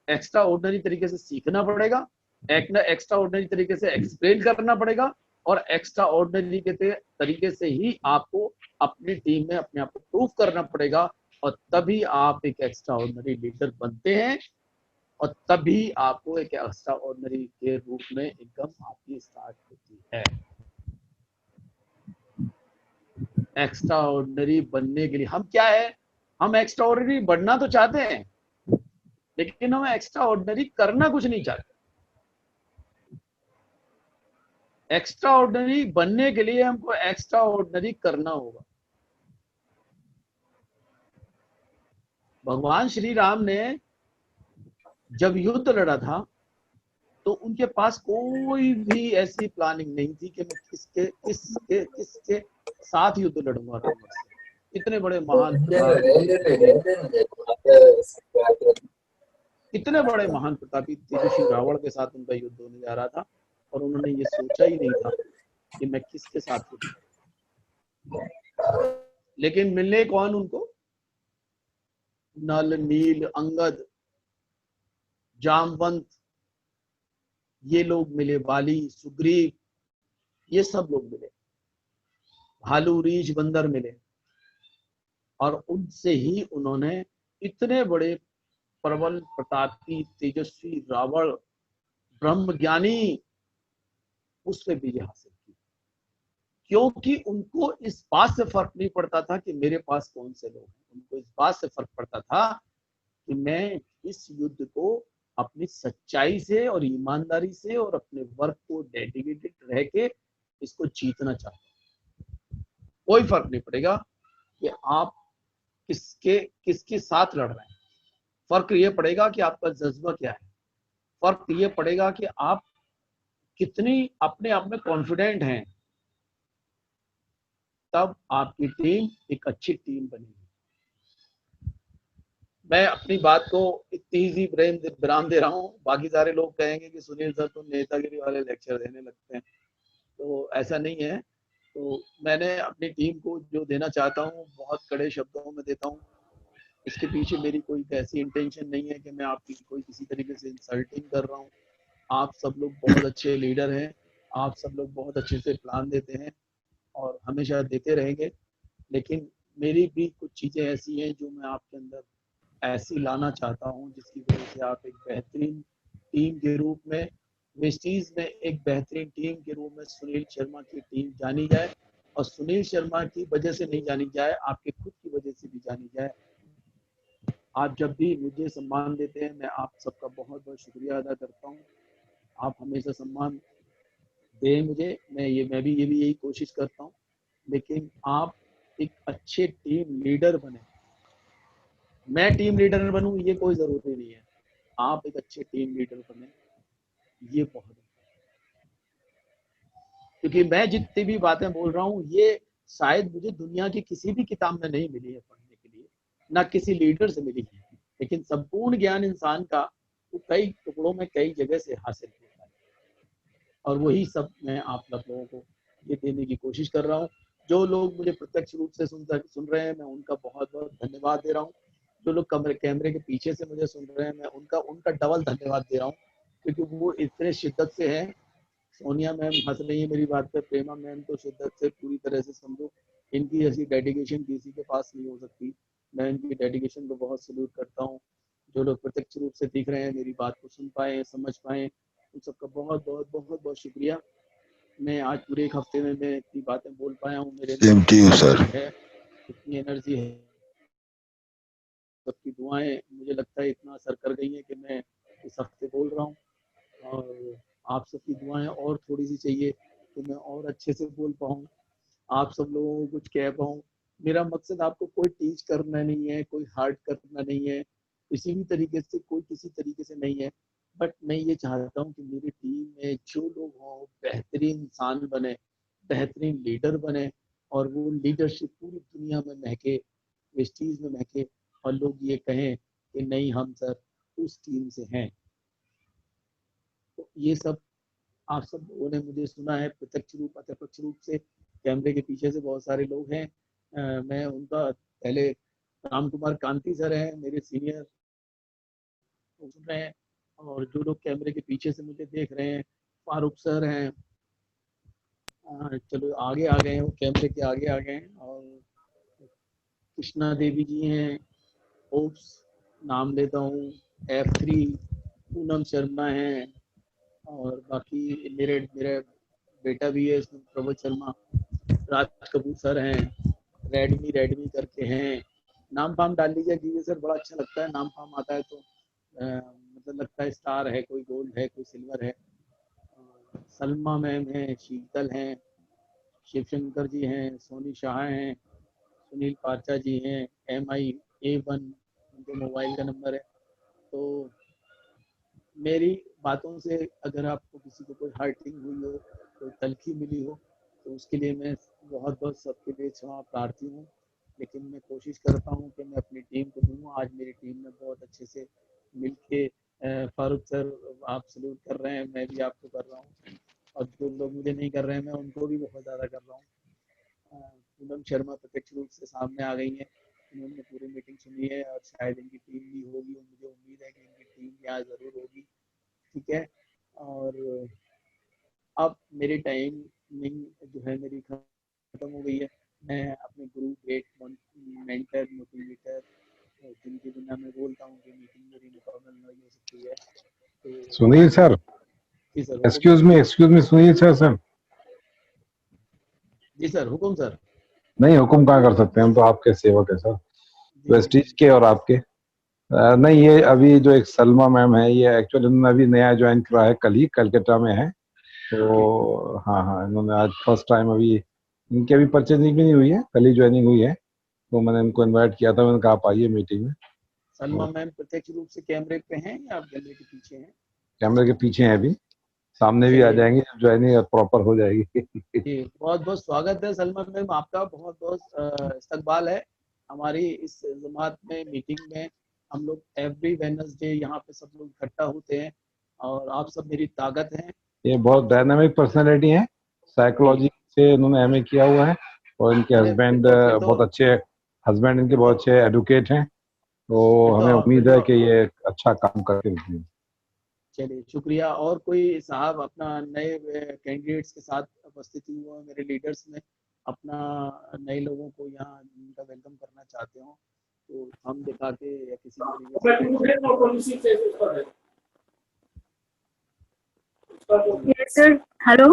एक्स्ट्रा ऑर्डिनरी तरीके से सीखना पड़ेगा, एक्स्ट्रा ऑर्डिनरी तरीके से एक्सप्लेन करना पड़ेगा, और एक्स्ट्रा ऑर्डिनरी के तरीके से ही आपको अपनी टीम में अपने आप को प्रूव करना पड़ेगा और तभी आप एक एक्स्ट्रा ऑर्डिनरी लीडर बनते हैं, और तभी आपको एक एक्स्ट्रा ऑर्डिनरी के रूप में इनकम आपकी स्टार्ट होती है। एक्स्ट्रा ऑर्डिनरी बनने के लिए हम क्या है, हम एक्स्ट्रा ऑर्डिनरी बनना तो चाहते हैं, लेकिन हम एक्स्ट्रा ऑर्डिनरी करना कुछ नहीं चाहते। एक्स्ट्रा ऑर्डिनरी बनने के लिए हमको एक्स्ट्रा ऑर्डिनरी करना होगा। भगवान श्री राम ने जब युद्ध लड़ा था तो उनके पास कोई भी ऐसी प्लानिंग नहीं थी कि मैं किसके साथ युद्ध लड़ूंगा रावण से। इतने बड़े महान प्रतापी तेजस्वी रावण के साथ उनका युद्ध होने जा रहा था, और उन्होंने ये सोचा ही नहीं था कि मैं किसके साथ युद्ध। लेकिन मिलने कौन उनको, नल, नील, अंगद, जामवंत, ये लोग मिले, वाली, सुग्रीव, ये सब लोग मिले, भालू, रीछ, बंदर मिले, और उनसे ही उन्होंने इतने बड़े प्रबल, प्रतापी, तेजस्वी रावण, ब्रह्म ज्ञानी, उस पर विजय हासिल की। क्योंकि उनको इस बात से फर्क नहीं पड़ता था कि मेरे पास कौन से लोग हैं, उनको इस बात से फर्क पड़ता था कि मैं इस युद्ध को अपनी सच्चाई से और ईमानदारी से और अपने वर्क को डेडिकेटेड रह के इसको जीतना चाहता हूं। कोई फर्क नहीं पड़ेगा कि आप किसके साथ लड़ रहे हैं, फर्क ये पड़ेगा कि आपका जज्बा क्या है, फर्क ये पड़ेगा कि आप कितनी अपने आप में कॉन्फिडेंट हैं, तब आपकी टीम एक अच्छी टीम बनेगी। मैं अपनी बात को इतनी ही विराम दे रहा हूँ। बाकी सारे लोग कहेंगे कि सुनील सर तो नेतागिरी वाले लेक्चर देने लगते हैं, तो ऐसा नहीं है। तो मैंने अपनी टीम को जो देना चाहता हूँ बहुत कड़े शब्दों में देता हूँ। इसके पीछे मेरी कोई ऐसी इंटेंशन नहीं है कि मैं आपकी कोई किसी तरीके से इंसल्टिंग कर रहा हूँ। आप सब लोग बहुत अच्छे लीडर हैं, आप सब लोग बहुत अच्छे से प्लान देते हैं और हमेशा देते रहेंगे, लेकिन मेरी भी कुछ चीज़ें ऐसी हैं जो मैं आपके अंदर ऐसी लाना चाहता हूं जिसकी वजह से आप एक बेहतरीन टीम के रूप में, वेस्टीज में एक बेहतरीन टीम के रूप में सुनील शर्मा की टीम जानी जाए, और सुनील शर्मा की वजह से नहीं जानी जाए, आपके खुद की वजह से भी जानी जाए। आप जब भी मुझे सम्मान देते हैं, मैं आप सबका बहुत बहुत शुक्रिया अदा करता हूँ। आप हमेशा सम्मान दें मुझे, मैं भी यही कोशिश करता हूँ, लेकिन आप एक अच्छे टीम लीडर बने। मैं टीम लीडर बनूं ये कोई जरूरी नहीं है, आप एक अच्छे टीम लीडर बने, ये बहुत है। क्योंकि मैं जितनी भी बातें बोल रहा हूँ ये शायद मुझे दुनिया की किसी भी किताब में नहीं मिली है पढ़ने के लिए, ना किसी लीडर से मिली है, लेकिन संपूर्ण ज्ञान इंसान का वो कई टुकड़ों में कई जगह से हासिल होता है, और वही सब मैं आप लोगों को ये देने की कोशिश कर रहा हूँ। जो लोग मुझे प्रत्यक्ष रूप से सुन रहे हैं, मैं उनका बहुत बहुत धन्यवाद दे रहा हूँ। जो लोग कैमरे के पीछे से मुझे सुन रहे हैं, मैं उनका डबल धन्यवाद दे रहा हूँ, क्योंकि वो इतने शिद्दत से हैं। सोनिया मैम हंस रही है मेरी बात पे, प्रेमा मैम तो शिद्दत से पूरी तरह से समझो, इनकी ऐसी डेडिकेशन किसी के पास नहीं हो सकती। मैं इनकी डेडिकेशन को बहुत सल्यूट करता हूँ। जो लोग प्रत्यक्ष रूप से दिख रहे हैं, मेरी बात को सुन पाए, समझ पाए, उन सबका बहुत बहुत बहुत बहुत शुक्रिया। मैं आज पूरे एक हफ्ते में मैं इतनी बातें बोल पाया हूँ, मेरे सर है इतनी एनर्जी है, सबकी दुआएं मुझे लगता है इतना असर कर गई है कि मैं इस हफ्ते बोल रहा हूँ, और आप सबकी दुआएं और थोड़ी सी चाहिए कि मैं और अच्छे से बोल पाऊँ, आप सब लोगों को कुछ कह पाऊँ। मेरा मकसद आपको कोई टीच करना नहीं है, कोई हार्ड करना नहीं है, किसी भी तरीके से, कोई किसी तरीके से नहीं है, बट मैं ये चाहता हूँ कि मेरी टीम में जो लोग हों बेहतरीन इंसान बने, बेहतरीन लीडर बने, और वो लीडरशिप पूरी दुनिया में महके, वेस्टीज में महके, और लोग ये कहें कि नहीं हम सर उस टीम से हैं। तो ये सब आप सब लोगों ने मुझे सुना है प्रत्यक्ष रूप अप्रत्यक्ष रूप से, कैमरे के पीछे से बहुत सारे लोग हैं। मैं उनका पहले राम कुमार कांति सर हैं मेरे सीनियर, सुन रहे हैं, और जो लोग कैमरे के पीछे से मुझे देख रहे हैं, फारूक सर हैं, चलो आगे आ गए हैं, वो कैमरे के आगे आ गए हैं, और कृष्णा देवी जी हैं, ओप्स नाम लेता हूँ, F3 पूनम शर्मा है, और बाकी मेरे मेरा बेटा भी है इसमें, प्रभु शर्मा, राज कपूर सर हैं, रेडमी रेडमी करके हैं। नाम फाम डाल लीजिए कीजिए सर, बड़ा अच्छा लगता है, नाम फाम आता है तो मतलब लगता है स्टार है, कोई गोल्ड है, कोई सिल्वर है। सलमा मैम है, शीतल हैं, शिवशंकर जी हैं, सोनी शाह हैं, सुनील पाचा जी हैं, MI A1 उनके मोबाइल का नंबर है। तो मेरी बातों से अगर आपको किसी को कोई हर्टिंग हुई हो, कोई तलखी मिली हो, तो उसके लिए मैं बहुत बहुत सबके लिए क्षमा प्रार्थी हूँ। लेकिन मैं कोशिश करता हूँ कि मैं अपनी टीम को दूँ। आज मेरी टीम में बहुत अच्छे से मिल के, फारूक सर आप सल्यूट कर रहे हैं, मैं भी आपको कर रहा हूँ, और जो लोग मुझे नहीं कर रहे हैं मैं उनको भी बहुत ज़्यादा कर रहा हूँ। पूनम शर्मा प्रत्यक्ष रूप से सामने आ गई हैं, उन्होंने पूरी मीटिंग सुनी है, और शायद इनकी टीम भी होगी, और मुझे उम्मीद है कि इनकी टीम यहाँ ज़रूर होगी। ठीक है, और अब मेरी टाइमिंग जो है मेरी खत्म हो गई है। मैं अपने गुरु, ग्रेट मेंटर, मोटिवेटर, जिनके बिना मैं बोलता हूँ कि मीटिंग मेरी मुकम्मल नहीं हो सकती है, तो सुनील सर, जी सर, हुक्म एक्सक्यूज मी सुनील सर। जी सर, हुक्म सर। नहीं, हुक्म कहाँ कर सकते हैं, हम तो आपके सेवक है सर, जी जी वेस्टीज जी। के और आपके। नहीं, ये अभी जो एक सलमा मैम है, ये एक्चुअली इन्होंने अभी नया ज्वाइन करा है, कल ही कलकत्ता में है। ओके, तो हाँ हाँ, इन्होंने आज फर्स्ट टाइम, अभी इनकी अभी परचेजिंग भी नहीं हुई है, कल ही ज्वाइनिंग हुई है। तो मैंने इनको इनवाइट किया था, मैंने कहा आप आइए मीटिंग में। सलमा और मैम प्रत्यक्ष रूप से कैमरे पे हैं या आप कैमरे के पीछे हैं? कैमरे के पीछे हैं अभी, सामने भी आ चलिए, जाएंगे जब ज्वाइनिंग प्रॉपर हो जाएगी। जी बहुत बहुत स्वागत है सलमा मैम, आपका बहुत बहुत इस्तकबाल है हमारी इस जमात में, मीटिंग में। हम लोग एवरी वेडनेसडे यहाँ पे सब लोग इकट्ठा होते हैं, और आप सब मेरी ताकत हैं। ये बहुत आप सब डायनामिक पर्सनैलिटी है, जी, साइकोलॉजी से इन्होंने MA किया हुआ है, और इनके अरे हस्बैंड बहुत अच्छे, हस्बैंड इनके फिर तो बहुत अच्छे एडवोकेट हैं। तो फिर तो हमें फिर उम्मीद है तो कि ये अच्छा काम करके दिखाएंगे। चलिए शुक्रिया। और कोई साहब अपना नए कैंडिडेट्स के साथ उपस्थिति हुआ मेरे लीडर्स में, अपना नए लोगों को यहाँ इनका वेलकम करना चाहते हो, तो हम दिखा के या किसी भी तरीके से कोशिश करें। जी यस सर, हेलो,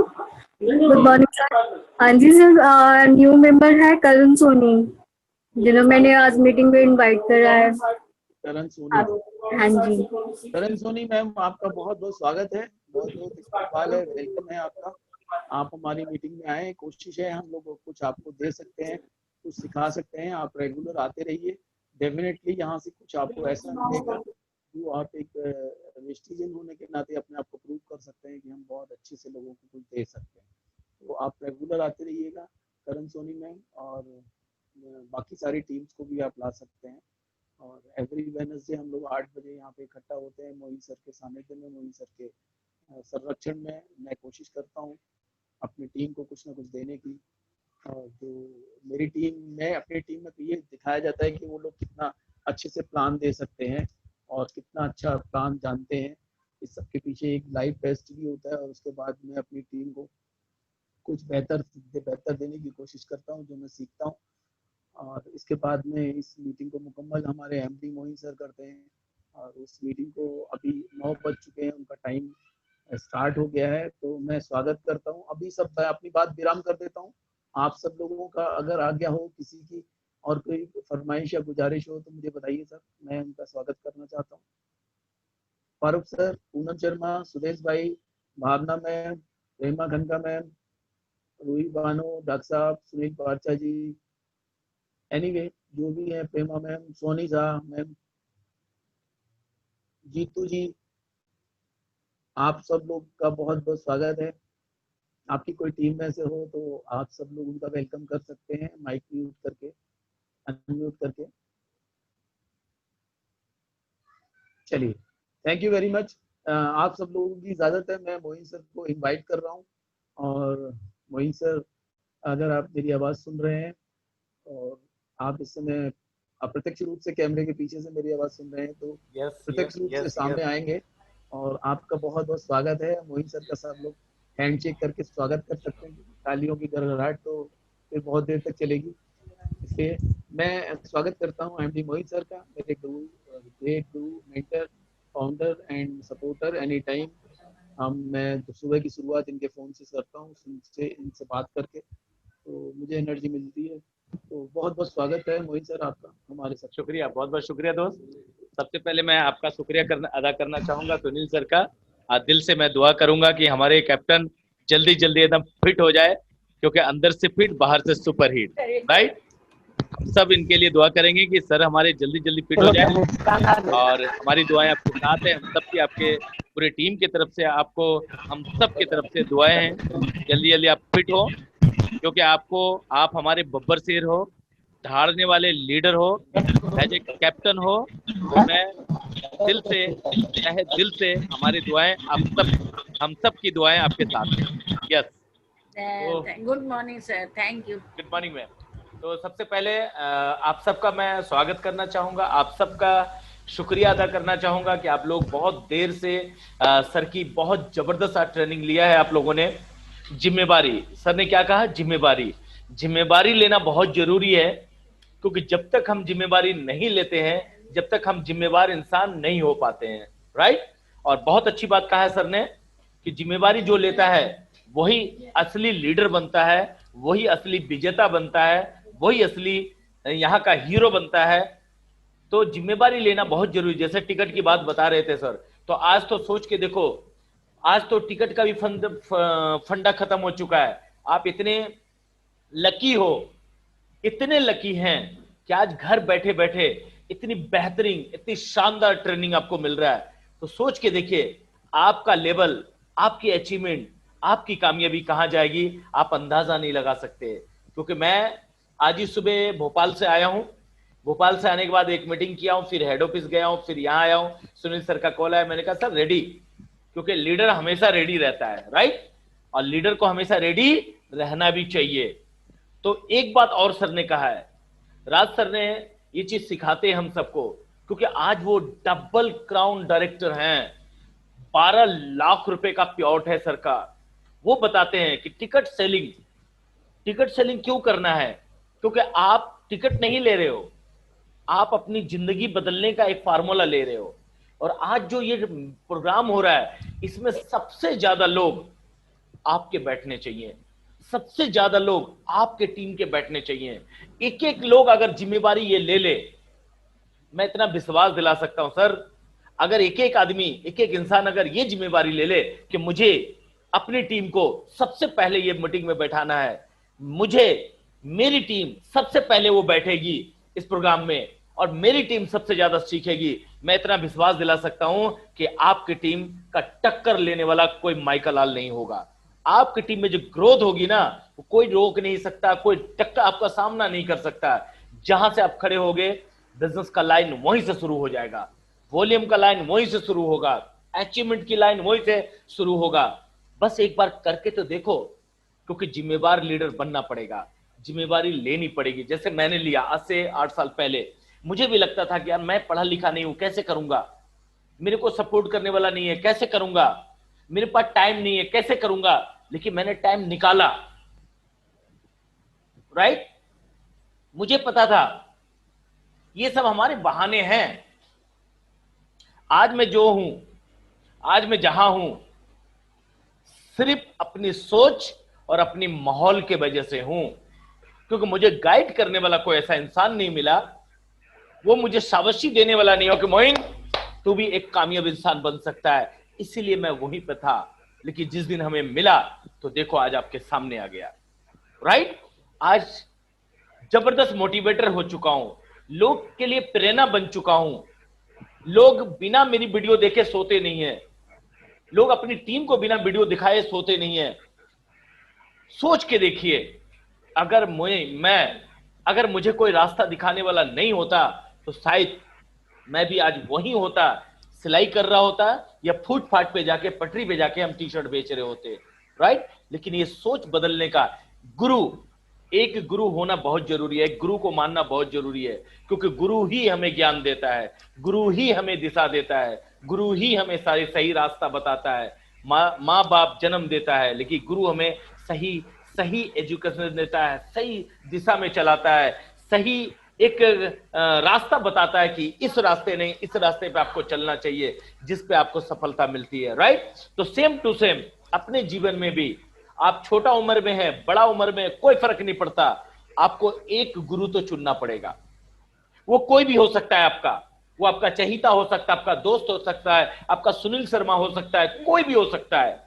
गुड जी, मॉर्निंग सर। हाँ जी सर, न्यू मेंबर है करण सोनी, जिन्हें मैंने आज मीटिंग में इनवाइट करा है। करण सोनी। हाँ जी। करण सोनी मैम, आपका बहुत बहुत स्वागत है, बहुत बहुत इस्तकबाल है, वेलकम है आपका। आप हमारी मीटिंग में आए, कोशिश है हम लोग कुछ आपको दे सकते हैं, कुछ सिखा सकते हैं, आप रेगुलर आते रहिए। डेफिनेटली यहाँ से कुछ आपको ऐसा मिलेगा जो आप एक वेस्टिजन होने के नाते अपने आप को प्रूव कर सकते हैं कि हम बहुत अच्छे से लोगों को कुछ दे सकते हैं। तो आप रेगुलर आते रहिएगा करण सोनी मैम, और बाकी सारी टीम्स को भी आप ला सकते हैं। और एवरी वेडनेसडे हम लोग 8 बजे यहाँ पे इकट्ठा होते हैं, मोइन सर के सानिध्य में, मोइन सर के संरक्षण में। मैं कोशिश करता हूँ अपनी टीम को कुछ ना कुछ देने की, और जो मेरी टीम में, अपनी टीम में तो ये दिखाया जाता है कि वो लोग कितना अच्छे से प्लान दे सकते हैं, और कितना अच्छा प्लान जानते हैं। इस सब के पीछे एक लाइव टेस्ट भी होता है, और उसके बाद मैं अपनी टीम को कुछ बेहतर देने की कोशिश करता हूँ, जो मैं सीखता हूँ। और इसके बाद में इस मीटिंग को मुकम्मल हमारे MD मोहित सर करते हैं, और उस मीटिंग को अभी 9 बज चुके हैं, उनका टाइम स्टार्ट हो गया है, तो मैं स्वागत करता हूँ। अभी सब मैं अपनी बात विराम कर देता हूँ। आप सब लोगों का अगर आज्ञा हो, किसी की और कोई फरमाइश या गुजारिश हो तो मुझे बताइए सर, मैं उनका स्वागत करना चाहता हूँ। फारूक सर, पूनम शर्मा, सुदेश भाई, Bhavna ma'am, Rema Khanka ma'am, Roohi Bano, doctor साहब, सुनील पारचा जी, एनीवे जो भी है, प्रेमा मैम, सोनी शाह मैम, जीतू जी, आप सब लोग का बहुत बहुत स्वागत है। आपकी कोई टीम में से हो तो आप सब लोग उनका वेलकम कर सकते हैं, माइक म्यूट करके, अनम्यूट करके। चलिए, थैंक यू वेरी मच। आप सब लोगों की इजाज़त है, मैं मोइन सर को इनवाइट कर रहा हूँ। और मोइन सर, अगर आप मेरी आवाज़ सुन रहे हैं, और आप इस समय अप्रत्यक्ष रूप से कैमरे के पीछे से मेरी आवाज़ सुन रहे हैं, तो प्रत्यक्ष रूप से सामने आएंगे, और आपका बहुत बहुत स्वागत है। मोइन सर का सब लोग हैंड शेक करके स्वागत कर सकते हैं, तालियों की गड़गड़ाहट तो फिर बहुत देर तक चलेगी। इसलिए मैं स्वागत करता हूँ एमडी मोहित सर का, मेरे गुरु, great Guru, mentor, founder and supporter any time. मैं तो सुबह की शुरुआत इनके फ़ोन से करता हूँ, इनसे बात करके तो मुझे एनर्जी मिलती है। तो बहुत बहुत स्वागत है मोहित सर आपका हमारे साथ। शुक्रिया, बहुत बहुत शुक्रिया दोस्त। सबसे पहले मैं आपका शुक्रिया अदा करना चाहूंगा सुनील सर का। दिल से मैं दुआ करूंगा कि हमारे कैप्टन जल्दी जल्दी एकदम फिट हो जाए, क्योंकि अंदर से फिट बाहर से सुपर हिट, राइट। हम सब इनके लिए दुआ करेंगे कि सर हमारे जल्दी जल्दी फिट हो जाए, और हमारी दुआएं आपके साथ हैं, हम सबकी, आपके पूरे टीम की तरफ से आपको, हम सब की तरफ से दुआएं हैं, जल्दी जल्दी आप फिट हो, क्योंकि आप हमारे बब्बर शेर हो, धारने वाले लीडर हो, एज ए कैप्टन हो। तो मैं दिल से, तहे दिल से हमारी दुआएं हम सब की दुआएं आपके साथ हैं। Yes, good morning sir, thank you. Good morning ma'am. तो सबसे पहले आप सबका मैं स्वागत करना चाहूंगा, आप सबका शुक्रिया अदा करना चाहूंगा कि आप लोग बहुत देर से सर की बहुत जबरदस्त ट्रेनिंग लिया है आप लोगों ने। जिम्मेवारी, सर ने क्या कहा, जिम्मेवारी लेना बहुत जरूरी है, क्योंकि जब तक हम जिम्मेवारी नहीं लेते हैं, जब तक हम जिम्मेवार इंसान नहीं हो पाते हैं, राइट। और बहुत अच्छी बात कहा है सर ने कि जिम्मेवारी जो लेता है वही असली लीडर बनता है, वही असली विजेता बनता है, वही असली यहाँ का हीरो बनता है। तो जिम्मेवारी लेना बहुत जरूरी। जैसे टिकट की बात बता रहे थे सर, तो आज तो सोच के देखो, आज तो टिकट का भी फंडा खत्म हो चुका है। आप इतने लकी हो, इतने लकी हैं कि आज घर बैठे बैठे इतनी बेहतरीन, इतनी शानदार ट्रेनिंग आपको मिल रहा है। तो सोच के देखिए आपका लेवल, आपकी अचीवमेंट, आपकी कामयाबी कहां जाएगी, आप अंदाजा नहीं लगा सकते। क्योंकि मैं आज ही सुबह भोपाल से आया हूं, भोपाल से आने के बाद एक मीटिंग किया हूं, फिर हेड ऑफिस गया हूं, फिर यहां आया हूं, सुनील सर का कॉल आया, मैंने कहा सर रेडी, क्योंकि लीडर हमेशा रेडी रहता है, राइट। और लीडर को हमेशा रेडी रहना भी चाहिए। तो एक बात और सर ने कहा है, राज सर ने ये चीज सिखाते हैं हम सबको, क्योंकि आज वो डबल क्राउन डायरेक्टर हैं, 12 लाख रुपए का प्यॉट है सर का। वो बताते हैं कि टिकट सेलिंग क्यों करना है, क्योंकि आप टिकट नहीं ले रहे हो, आप अपनी जिंदगी बदलने का एक फार्मूला ले रहे हो। और आज जो ये प्रोग्राम हो रहा है, इसमें सबसे ज्यादा लोग आपके बैठने चाहिए, सबसे ज्यादा लोग आपके टीम के बैठने चाहिए। एक एक लोग अगर जिम्मेवारी ये ले, मैं इतना विश्वास दिला सकता हूं सर, अगर एक एक आदमी, एक एक इंसान अगर ये जिम्मेवारी ले कि मुझे अपनी टीम को सबसे पहले ये मीटिंग में बैठाना है, मुझे, मेरी टीम सबसे पहले वो बैठेगी इस प्रोग्राम में, और मेरी टीम सबसे ज्यादा सीखेगी, मैं इतना विश्वास दिला सकता हूं कि आपकी टीम का टक्कर लेने वाला कोई माइकल लाल नहीं होगा। आपकी टीम में जो ग्रोथ होगी ना, वो कोई रोक नहीं सकता, कोई टक्कर आपका सामना नहीं कर सकता। जहां से आप खड़े होगे, बिजनेस का लाइन वहीं से शुरू हो जाएगा, वॉल्यूम का लाइन वहीं से शुरू होगा, अचीवमेंट की लाइन वहीं से शुरू होगा। बस एक बार करके तो देखो, क्योंकि जिम्मेवार लीडर बनना पड़ेगा, जिम्मेवारी लेनी पड़ेगी। जैसे मैंने लिया आज से 8 साल पहले, मुझे भी लगता था कि यार मैं पढ़ा लिखा नहीं हूं, कैसे करूंगा, मेरे को सपोर्ट करने वाला नहीं है, कैसे करूंगा, मेरे पास टाइम नहीं है, कैसे करूंगा। लेकिन मैंने टाइम निकाला, राइट। मुझे पता था ये सब हमारे बहाने हैं। आज मैं जो हूं, आज मैं जहां हूं, सिर्फ अपनी सोच और अपनी माहौल के वजह से हूं, क्योंकि मुझे गाइड करने वाला कोई ऐसा इंसान नहीं मिला, वो मुझे शाबाशी देने वाला नहीं हो कि मोइन तू भी एक कामयाब इंसान बन सकता है, इसीलिए मैं वहीं पे था। लेकिन जिस दिन हमें मिला तो देखो आज आपके सामने आ गया, राइट। आज जबरदस्त मोटिवेटर हो चुका हूं, लोग के लिए प्रेरणा बन चुका हूं। लोग बिना मेरी वीडियो देखे सोते नहीं है, लोग अपनी टीम को बिना वीडियो दिखाए सोते नहीं है। सोच के देखिए, अगर मुझे कोई रास्ता दिखाने वाला नहीं होता तो शायद मैं भी आज वही होता, सिलाई कर रहा होता, या फुटपाथ पे जाके, पटरी पे जाके हम टी शर्ट बेच रहे होते, राइट। लेकिन ये सोच बदलने का एक गुरु होना बहुत जरूरी है, एक गुरु को मानना बहुत जरूरी है, क्योंकि गुरु ही हमें ज्ञान देता है, गुरु ही हमें दिशा देता है, गुरु ही हमें सारे सही रास्ता बताता है। माँ बाप जन्म देता है, लेकिन गुरु हमें सही एजुकेशन देता है, सही दिशा में चलाता है, सही एक रास्ता बताता है कि इस रास्ते नहीं, इस रास्ते पे आपको चलना चाहिए जिस पे आपको सफलता मिलती है, राइट। तो सेम टू सेम अपने जीवन में भी आप छोटा उम्र में है, बड़ा उम्र में, कोई फर्क नहीं पड़ता, आपको एक गुरु तो चुनना पड़ेगा। वो कोई भी हो सकता है आपका, वो आपका चहीता हो सकता है, आपका दोस्त हो सकता है, आपका सुनील शर्मा हो सकता है, कोई भी हो सकता है,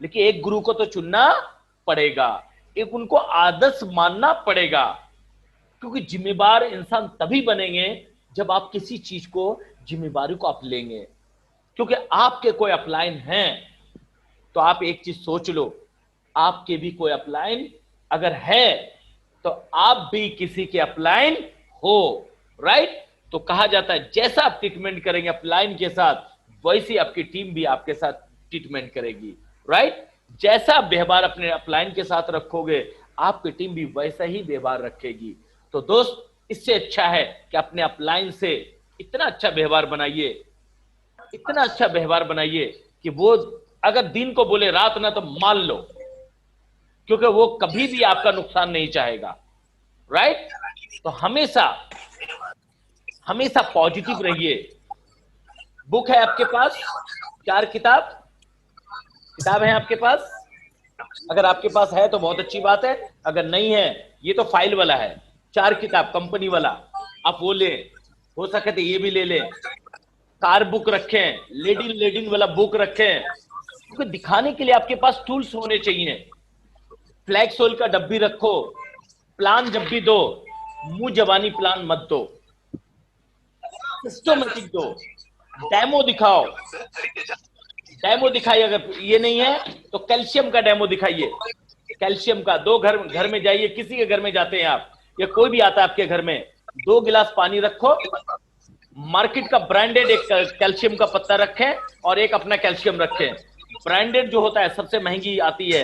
लेकिन एक गुरु को तो चुनना पड़ेगा, एक उनको आदर्श मानना पड़ेगा। क्योंकि जिम्मेदार इंसान तभी बनेंगे जब आप किसी चीज को, जिम्मेदारी को आप लेंगे। क्योंकि आपके कोई अपलाइन हैं तो आप एक चीज सोच लो, आपके भी कोई अपलाइन अगर है तो आप भी किसी के अपलाइन हो, राइट। तो कहा जाता है जैसा आप ट्रीटमेंट करेंगे अपलाइन के साथ, वैसी आपकी टीम भी आपके साथ ट्रीटमेंट करेगी, राइट। जैसा व्यवहार अपने अपलाइन के साथ रखोगे, आपकी टीम भी वैसा ही व्यवहार रखेगी। तो दोस्त, इससे अच्छा है कि अपने अपलाइन से इतना अच्छा व्यवहार बनाइए, इतना अच्छा व्यवहार बनाइए कि वो अगर दिन को बोले रात ना तो मान लो, क्योंकि वो कभी भी आपका नुकसान नहीं चाहेगा, राइट। तो हमेशा हमेशा पॉजिटिव रहिए। बुक है आपके पास, 4 किताब है आपके पास? अगर आपके पास है तो बहुत अच्छी बात है, अगर नहीं है, ये तो फाइल वाला है, 4 किताब कंपनी वाला, आप वो ले, हो सके तो ये भी ले लें। कार बुक रखें, लेडिन वाला बुक रखें, क्योंकि दिखाने के लिए आपके पास टूल्स होने चाहिए। फ्लैग सोल का डब्बी रखो, प्लान जब भी दो, मुंह जवानी प्लान मत दो, सिस्टमेटिक दो, डेमो दिखाओ। डेमो दिखाइए, अगर ये नहीं है तो कैल्शियम का डेमो दिखाइए, कैल्शियम का। दो घर में जाइए, किसी के घर में जाते हैं आप या कोई भी आता है आपके घर में, 2 गिलास पानी रखो, मार्केट का ब्रांडेड एक कैल्शियम का पत्ता रखें और एक अपना कैल्शियम रखें। ब्रांडेड जो होता है सबसे महंगी आती है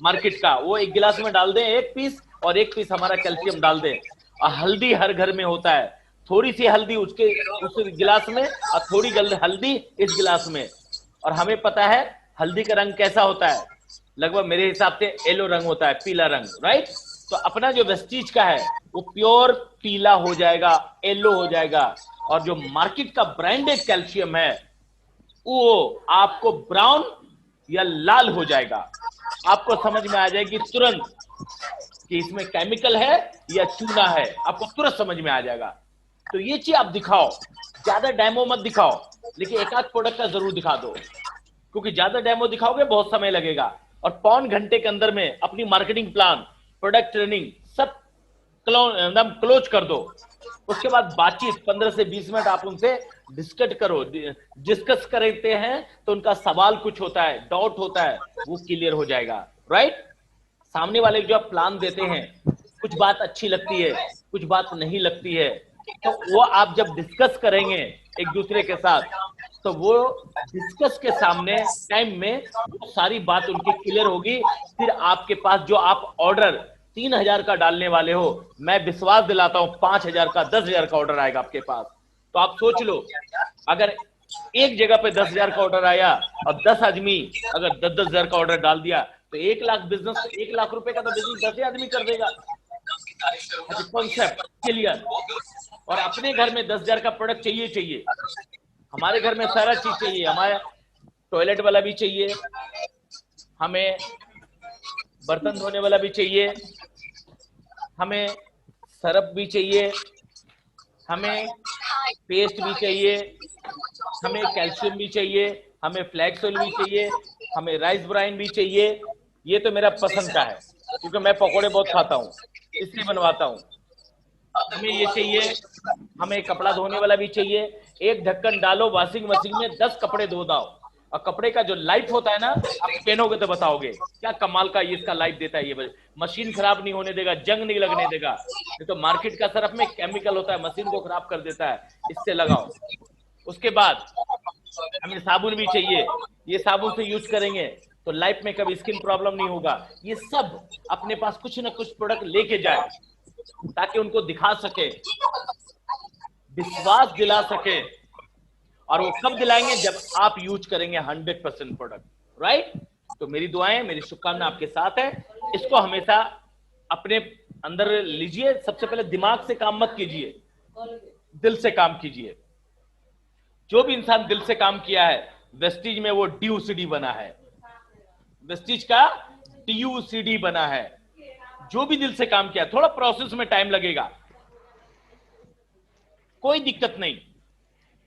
मार्केट का, वो 1 गिलास में डाल दें 1 पीस, और 1 पीस हमारा कैल्शियम डाल दें। और हल्दी हर घर में होता है, थोड़ी सी हल्दी उस गिलास में और थोड़ी हल्दी इस गिलास में। और हमें पता है हल्दी का रंग कैसा होता है, लगभग मेरे हिसाब से येलो रंग होता है, पीला रंग, राइट। तो अपना जो वेस्टीज का है वो प्योर पीला हो जाएगा, येलो हो जाएगा, और जो मार्केट का ब्रांडेड कैल्शियम है वो आपको ब्राउन या लाल हो जाएगा। आपको समझ में आ जाएगी तुरंत कि इसमें केमिकल है या चूना है, आपको तुरंत समझ में आ जाएगा। तो ये चीज आप दिखाओ, ज्यादा डेमो मत दिखाओ, लेकिन एक आध प्रोडक्ट का जरूर दिखा दो, क्योंकि ज्यादा डेमो दिखाओगे बहुत समय लगेगा। और पौन घंटे के अंदर में अपनी मार्केटिंग प्लान, प्रोडक्ट ट्रेनिंग सब एकदम क्लोज कर दो। उसके बाद बातचीत 15 से 20 मिनट आप उनसे डिस्कस करते हैं, तो उनका सवाल कुछ होता है, डाउट होता है, वो क्लियर हो जाएगा, राइट। सामने वाले जो आप प्लान देते हैं, कुछ बात अच्छी लगती है, कुछ बात नहीं लगती है, तो वो आप जब डिस्कस करेंगे एक दूसरे के साथ, तो वो डिस्कस के सामने टाइम में वो सारी बात उनकी क्लियर होगी। फिर आपके पास जो आप ऑर्डर 3000 का डालने वाले हो, मैं विश्वास दिलाता हूं 5000 का, 10000 का ऑर्डर आएगा आपके पास। तो आप सोच लो, अगर एक जगह पे 10000 का ऑर्डर आया और 10 आदमी अगर 10,000 का ऑर्डर डाल दिया, तो 1 लाख बिजनेस, 1 लाख रुपए का तो बिजनेस 10 आदमी कर देगा। Concept clear. और अपने घर में 10,000 का प्रोडक्ट चाहिए, हमारे घर में सारा चीज चाहिए, हमारे टॉयलेट वाला भी चाहिए, हमें बर्तन धोने वाला भी चाहिए, हमें सरफ भी चाहिए, हमें पेस्ट भी चाहिए, हमें कैल्शियम भी चाहिए, हमें फ्लैक्स ऑयल भी चाहिए, हमें राइस ब्राइन भी चाहिए। ये तो मेरा पसंद का है, क्योंकि मैं पकोड़े बहुत खाता हूँ, इसलिए बनवाता हूँ। हमें ये चाहिए, हमें कपड़ा धोने वाला भी चाहिए। एक ढक्कन डालो वॉशिंग मशीन में, 10 कपड़े धो दाओ, और कपड़े का जो लाइफ होता है ना, आप पहनोगे तो बताओगे क्या कमाल का ये इसका लाइफ देता है। ये मशीन खराब नहीं होने देगा, जंग नहीं लगने देगा। ये तो मार्केट का सरफ में केमिकल होता है, मशीन को खराब कर देता है, इससे लगाओ। उसके बाद हमें साबुन भी चाहिए, ये साबुन से यूज करेंगे तो लाइफ में कभी स्किन प्रॉब्लम नहीं होगा। ये सब अपने पास कुछ ना कुछ प्रोडक्ट लेके जाए, ताकि उनको दिखा सके, विश्वास दिला सके। और वो कब दिलाएंगे, जब आप यूज करेंगे 100% प्रोडक्ट, राइट। तो मेरी दुआएं, मेरी शुभकामनाएं आपके साथ है। इसको हमेशा अपने अंदर लीजिए। सबसे पहले दिमाग से काम मत कीजिए, दिल से काम कीजिए। जो भी इंसान दिल से काम किया है, वेस्टीज में वो DUCD बना है, वेस्टीज का DUCD बना है। जो भी दिल से काम किया, थोड़ा प्रोसेस में टाइम लगेगा, कोई दिक्कत नहीं,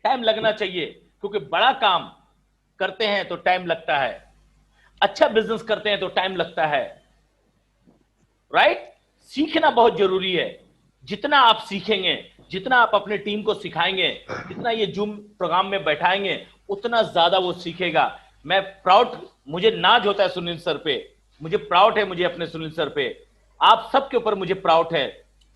टाइम लगना चाहिए, क्योंकि बड़ा काम करते हैं तो टाइम लगता है, अच्छा बिजनेस करते हैं तो टाइम लगता है, राइट? सीखना बहुत जरूरी है। जितना आप सीखेंगे, जितना आप अपने टीम को सिखाएंगे, जितना ये जूम प्रोग्राम में बैठाएंगे, उतना ज्यादा वो सीखेगा। मैं प्राउड, मुझे नाज होता है सुनील सर पे, मुझे प्राउड है मुझे अपने सुनील सर पे, आप सबके ऊपर मुझे प्राउड है,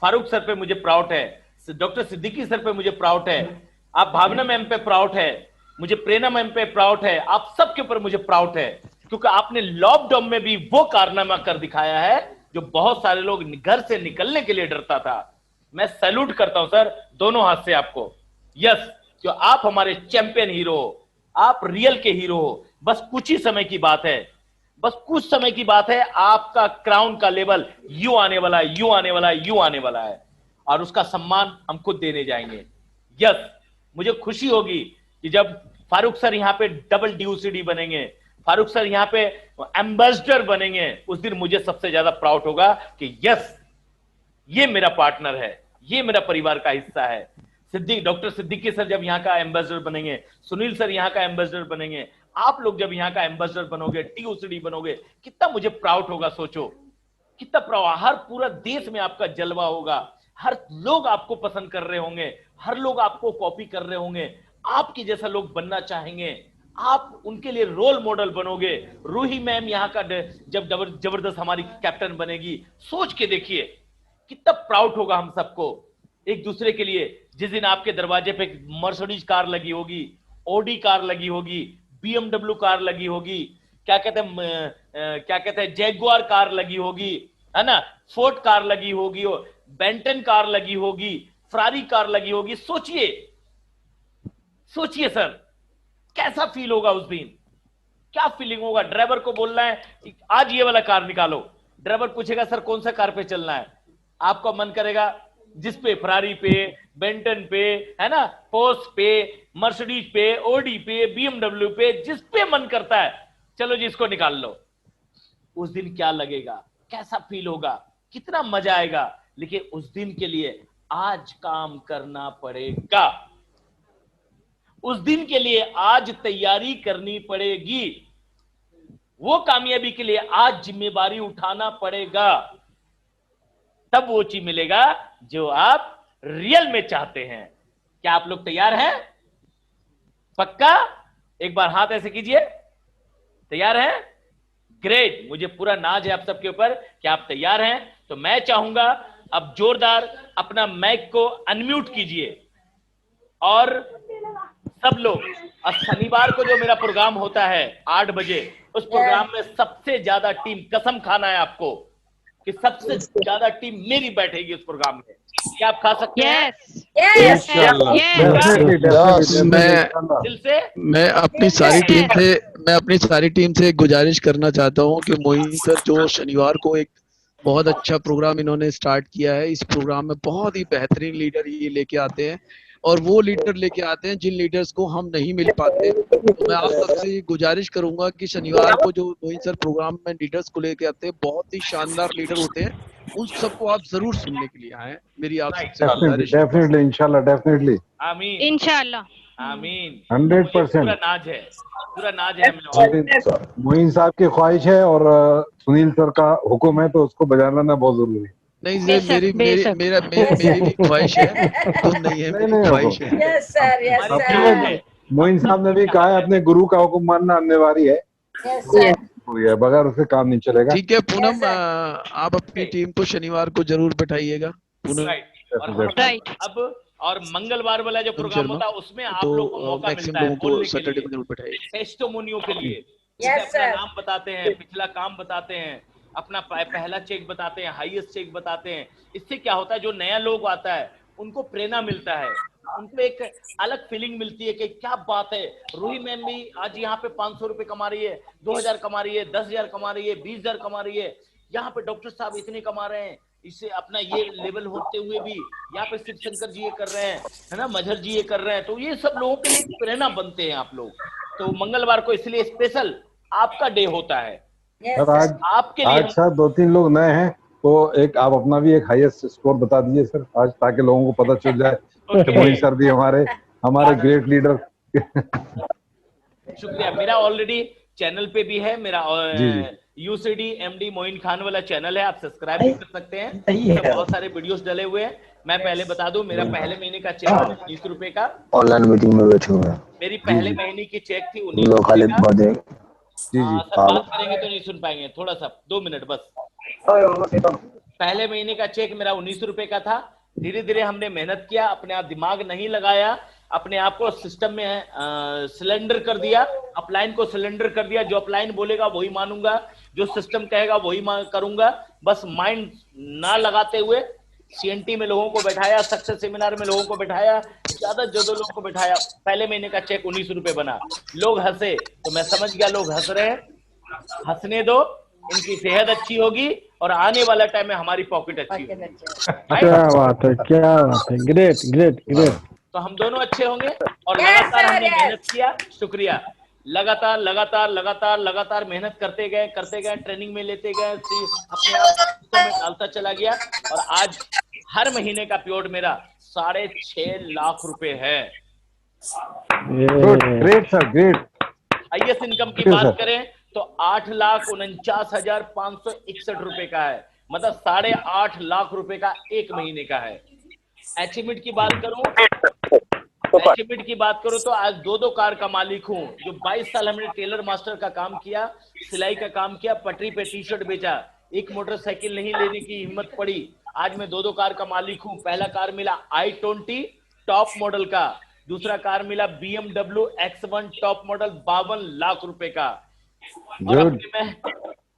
फारूक सर पे मुझे प्राउड है, डॉक्टर सिद्दीकी सर पे मुझे प्राउड है, आप भावना मैम पे प्राउड है, मुझे प्रेरणा मैम पे प्राउड है, आप सबके ऊपर मुझे प्राउड है, क्योंकि आपने लॉकडाउन में भी वो कारनामा कर दिखाया है जो बहुत सारे लोग घर से निकलने के लिए डरता था। मैं सैल्यूट करता हूं सर, दोनों हाथ से आपको। यस, जो आप हमारे चैंपियन हीरो हो, आप रियल के हीरो हो। बस कुछ ही समय की बात है, बस कुछ समय की बात है, आपका क्राउन का लेवल यूं आने वाला है, यूं आने वाला है, यूं आने वाला है, और उसका सम्मान हम खुद देने जाएंगे। यस, मुझे खुशी होगी कि जब फारूक सर यहाँ पे डबल DUCD बनेंगे, फारूक सर यहाँ पे एम्बेसडर बनेंगे, उस दिन मुझे सबसे ज्यादा प्राउड होगा कि यस, ये मेरा पार्टनर है, ये मेरा परिवार का हिस्सा है। डॉक्टर सिद्दीकी सर जब यहाँ का एम्बेसडर बनेंगे, सुनील सर यहाँ का एम्बेसडर बनेंगे, आप लोग जब यहाँ का एम्बेसडर बनोगे, DUCD बनोगे, कितना मुझे प्राउड होगा। सोचो कितना प्राउड, हर पूरा देश में आपका जलवा होगा, हर लोग आपको पसंद कर रहे होंगे, हर लोग आपको कॉपी कर रहे होंगे, आपके जैसा लोग बनना चाहेंगे, आप उनके लिए रोल मॉडल बनोगे। रूही मैम यहाँ का जब जबरदस्त हमारी कैप्टन बनेगी, सोच के देखिए कितना प्राउड होगा हम सबको एक दूसरे के लिए। जिस दिन आपके दरवाजे पे मर्सिडीज कार लगी होगी, ऑडी कार लगी होगी, BMW कार लगी होगी, क्या कहते हैं जैगुआर कार लगी होगी, है ना, फोर्ड कार लगी होगी, बेंटन कार लगी होगी, फरारी कार लगी होगी। सोचिए सोचिए सर, कैसा फील होगा उस दिन, क्या फीलिंग होगा। ड्राइवर को बोलना है आज ये वाला कार निकालो, ड्राइवर पूछेगा सर कौन सा कार पे चलना है, आपका मन करेगा जिस पे फरारी पे, बेंटन पे, है ना, पोर्श पे, मर्सिडीज पे, ऑडी पे, BMW पे, जिस पे मन करता है चलो जी इसको निकाल लो। उस दिन क्या लगेगा, कैसा फील होगा, कितना मजा आएगा। लेकिन उस दिन के लिए आज काम करना पड़ेगा, उस दिन के लिए आज तैयारी करनी पड़ेगी, वो कामयाबी के लिए आज जिम्मेदारी उठाना पड़ेगा, तब वो चीज मिलेगा जो आप रियल में चाहते हैं। क्या आप लोग तैयार हैं? पक्का? एक बार हाथ ऐसे कीजिए, तैयार हैं? ग्रेट, मुझे पूरा नाज है आप सबके ऊपर कि आप तैयार हैं। तो मैं चाहूंगा अब जोरदार अपना माइक को अनम्यूट कीजिए और सब लोग। और शनिवार को जो मेरा प्रोग्राम होता है 8 बजे, उस प्रोग्राम में सबसे ज्यादा टीम, कसम खाना है आपको कि सबसे ज्यादा टीम मेरी बैठेगी उस प्रोग्राम में। क्या आप खा सकते हैं? दिल से मैं अपनी सारी टीम से गुजारिश करना चाहता हूं कि मोइन सर जो शनिवार को एक बहुत अच्छा प्रोग्राम इन्होंने स्टार्ट किया है, इस प्रोग्राम में बहुत ही बेहतरीन लीडर ये लेके आते हैं और वो लीडर लेके आते हैं जिन लीडर्स को हम नहीं मिल पाते। तो मैं आप सबसे गुजारिश करूंगा कि शनिवार को जो मोइन सर प्रोग्राम में लीडर्स को लेके आते हैं, बहुत ही शानदार लीडर होते हैं, उन सबको आप जरूर सुनने के लिए आए। मेरी आप सबसे गुजारिश है। डेफिनेटली, इंशाल्लाह, डेफिनेटली, आमीन, इंशाल्लाह, आमीन। 100%। पूरा नाज है, पूरा नाज है। मोइन साहब की ख्वाहिश है और सुनील सर का हुक्म है, तो उसको बजाना बहुत जरूरी है। नहीं, मेरी भी ख्वाहिश है, तो नहीं है, मेरी ख्वाहिश है। Yes sir, yes sir, Moin साहब ने भी कहा है अपने गुरु का हुक्म मानना अनिवार्य है, यस सर, बगैर उससे काम नहीं चलेगा। ठीक है पूनम, आप अपनी टीम को शनिवार को जरूर बैठाइएगा पूनम। राइट। अब और मंगलवार वाला जो प्रोग्राम होता है उसमें आप लोग को मौका मिलता है को सैटरडे को जरूर बैठाइए, टेस्टिमोनियों के लिए। Yes, अपना sir. नाम बताते हैं, पिछला काम बताते हैं, अपना पहला चेक बताते हैं, हाईएस्ट चेक बताते हैं। इससे क्या होता है, जो नया लोग आता है उनको प्रेरणा मिलता है, उनको एक अलग फीलिंग मिलती है कि क्या बात है, रूही मैम भी आज यहाँ पे 500 रुपए कमा रही है, 2000 कमा रही है, 10,000 कमा रही है, 20,000 कमा रही है, यहाँ पे डॉक्टर साहब इतने कमा रहे हैं, इससे अपना ये लेवल होते हुए भी यहाँ पे शिव शंकर जी ये कर रहे हैं, है ना, मजहर जी ये कर रहे हैं, तो ये सब लोगों के लिए प्रेरणा बनते हैं आप लोग। तो मंगलवार को इसलिए स्पेशल आपका डे होता है। सर आज आपके लिए आज शायद 2-3 लोग नए हैं, तो एक आप अपना भी एक हाईएस्ट स्कोर बता दीजिए सर आज, ताकि लोगों को पता चल जाए कि मोहित सर भी हमारे ग्रेट लीडर। शुक्रिया। मेरा ऑलरेडी चैनल पे भी है, मेरा जी जी यूसीडी एमडी मोइन खान वाला चैनल है, आप सब्सक्राइब भी कर सकते हैं, उसमें बहुत सारे वीडियोस डले हुए हैं। मैं पहले बता दूं, मेरा पहले महीने का चेक 19 रुपए का, ऑनलाइन मीटिंग में बैठे हुए हैं। मेरी पहले महीने की चेक थी 19 लोग खाली रुपए का। पढ़ देंगे। जी जी सर बात करेंगे तो नहीं सुन पाएंगे, थोड़ा सा 2 मिनट बस। पहले महीने का चेक मेरा 19 रुपए का था। धीरे धीरे हमने मेहनत किया, अपने आप दिमाग नहीं लगाया, अपने आप को सिस्टम में सिलेंडर कर दिया, अपलाइन को सिलेंडर कर दिया। जो अपलाइन बोलेगा वही मानूंगा, जो सिस्टम कहेगा वही करूंगा। बस माइंड ना लगाते हुए सीएनटी में लोगों को बैठाया, सक्सेस सेमिनार में लोगों को बैठाया, ज्यादा लोगों को बैठाया। पहले महीने का चेक 19 रुपए बना। लोग हंसे तो मैं समझ गया लोग हंस रहे हैं, हंसने दो, इनकी सेहत अच्छी होगी और आने वाला टाइम में हमारी पॉकेट अच्छी होगी। क्या बात है, क्या बात है, ग्रेट ग्रेट ग्रेट। तो हम दोनों अच्छे होंगे और लगातार हमने मेहनत किया। शुक्रिया। लगातार लगातार लगातार लगातार मेहनत करते गए, ट्रेनिंग में लेते गए, अपने आप में डालता चला गया और आज हर महीने का प्योर मेरा 6.5 लाख रुपए है। Great sir, great. Highest income की बात करें तो 8,49,561 रुपए का है, मतलब 8.5 लाख रुपए का एक महीने का है। अचीवमेंट की बात करूं तो आज 2 कार का मालिक हूं। जो 22 साल हमने टेलर मास्टर का काम किया, सिलाई का काम किया, पटरी पे टी शर्ट बेचा, एक मोटरसाइकिल नहीं लेने की हिम्मत पड़ी, आज मैं 2 कार का मालिक हूं। पहला कार मिला i20 टॉप मॉडल का, दूसरा कार मिला BMW X1 top model 52 lakh रुपए का। और अपने मैं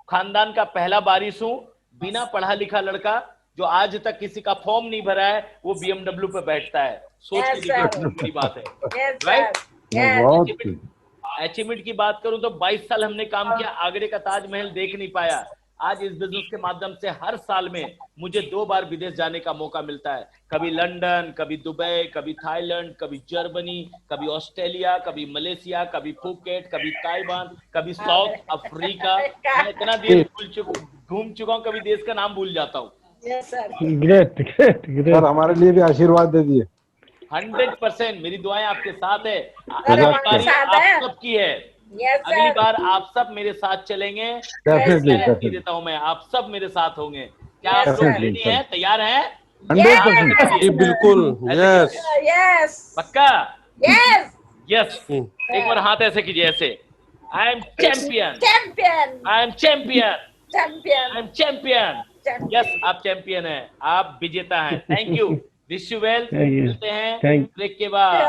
खानदान का पहला वारिस हूं, बिना पढ़ा लिखा लड़का जो आज तक किसी का फॉर्म नहीं भरा है, वो BMW पे बैठता है। सोच के देखिए बात है, राइट? अचीवमेंट की बात करूं तो 22 साल हमने काम किया, आगरे का ताजमहल देख नहीं पाया। आज इस बिजनेस के माध्यम से हर साल में मुझे 2 बार विदेश जाने का मौका मिलता है, कभी लंदन, कभी दुबई, कभी थाईलैंड, कभी जर्मनी, कभी ऑस्ट्रेलिया, कभी मलेशिया, कभी फुकेट, कभी ताइवान, कभी साउथ अफ्रीका। मैं इतना देश घूम चुका हूँ, कभी देश का नाम भूल जाता हूँ। Great great great. सर हमारे लिए भी आशीर्वाद दे दिए। 100% मेरी दुआएं आपके साथ है। अगली बारी आप सबकी है, अगली बार आप सब मेरे साथ चलेंगे। गारंटी देता हूं मैं, आप सब मेरे साथ होंगे। क्या आप लोग रेडी हैं, तैयार हैं? 100%। बिल्कुल, यस पक्का? Yes yes. एक बार हाथ ऐसे कीजिए, ऐसे। I am champion, champion I am champion, champion I am champion. Yes, आप चैंपियन हैं, आप विजेता हैं। Thank you, wish you well. मिलते हैं ब्रेक के बाद।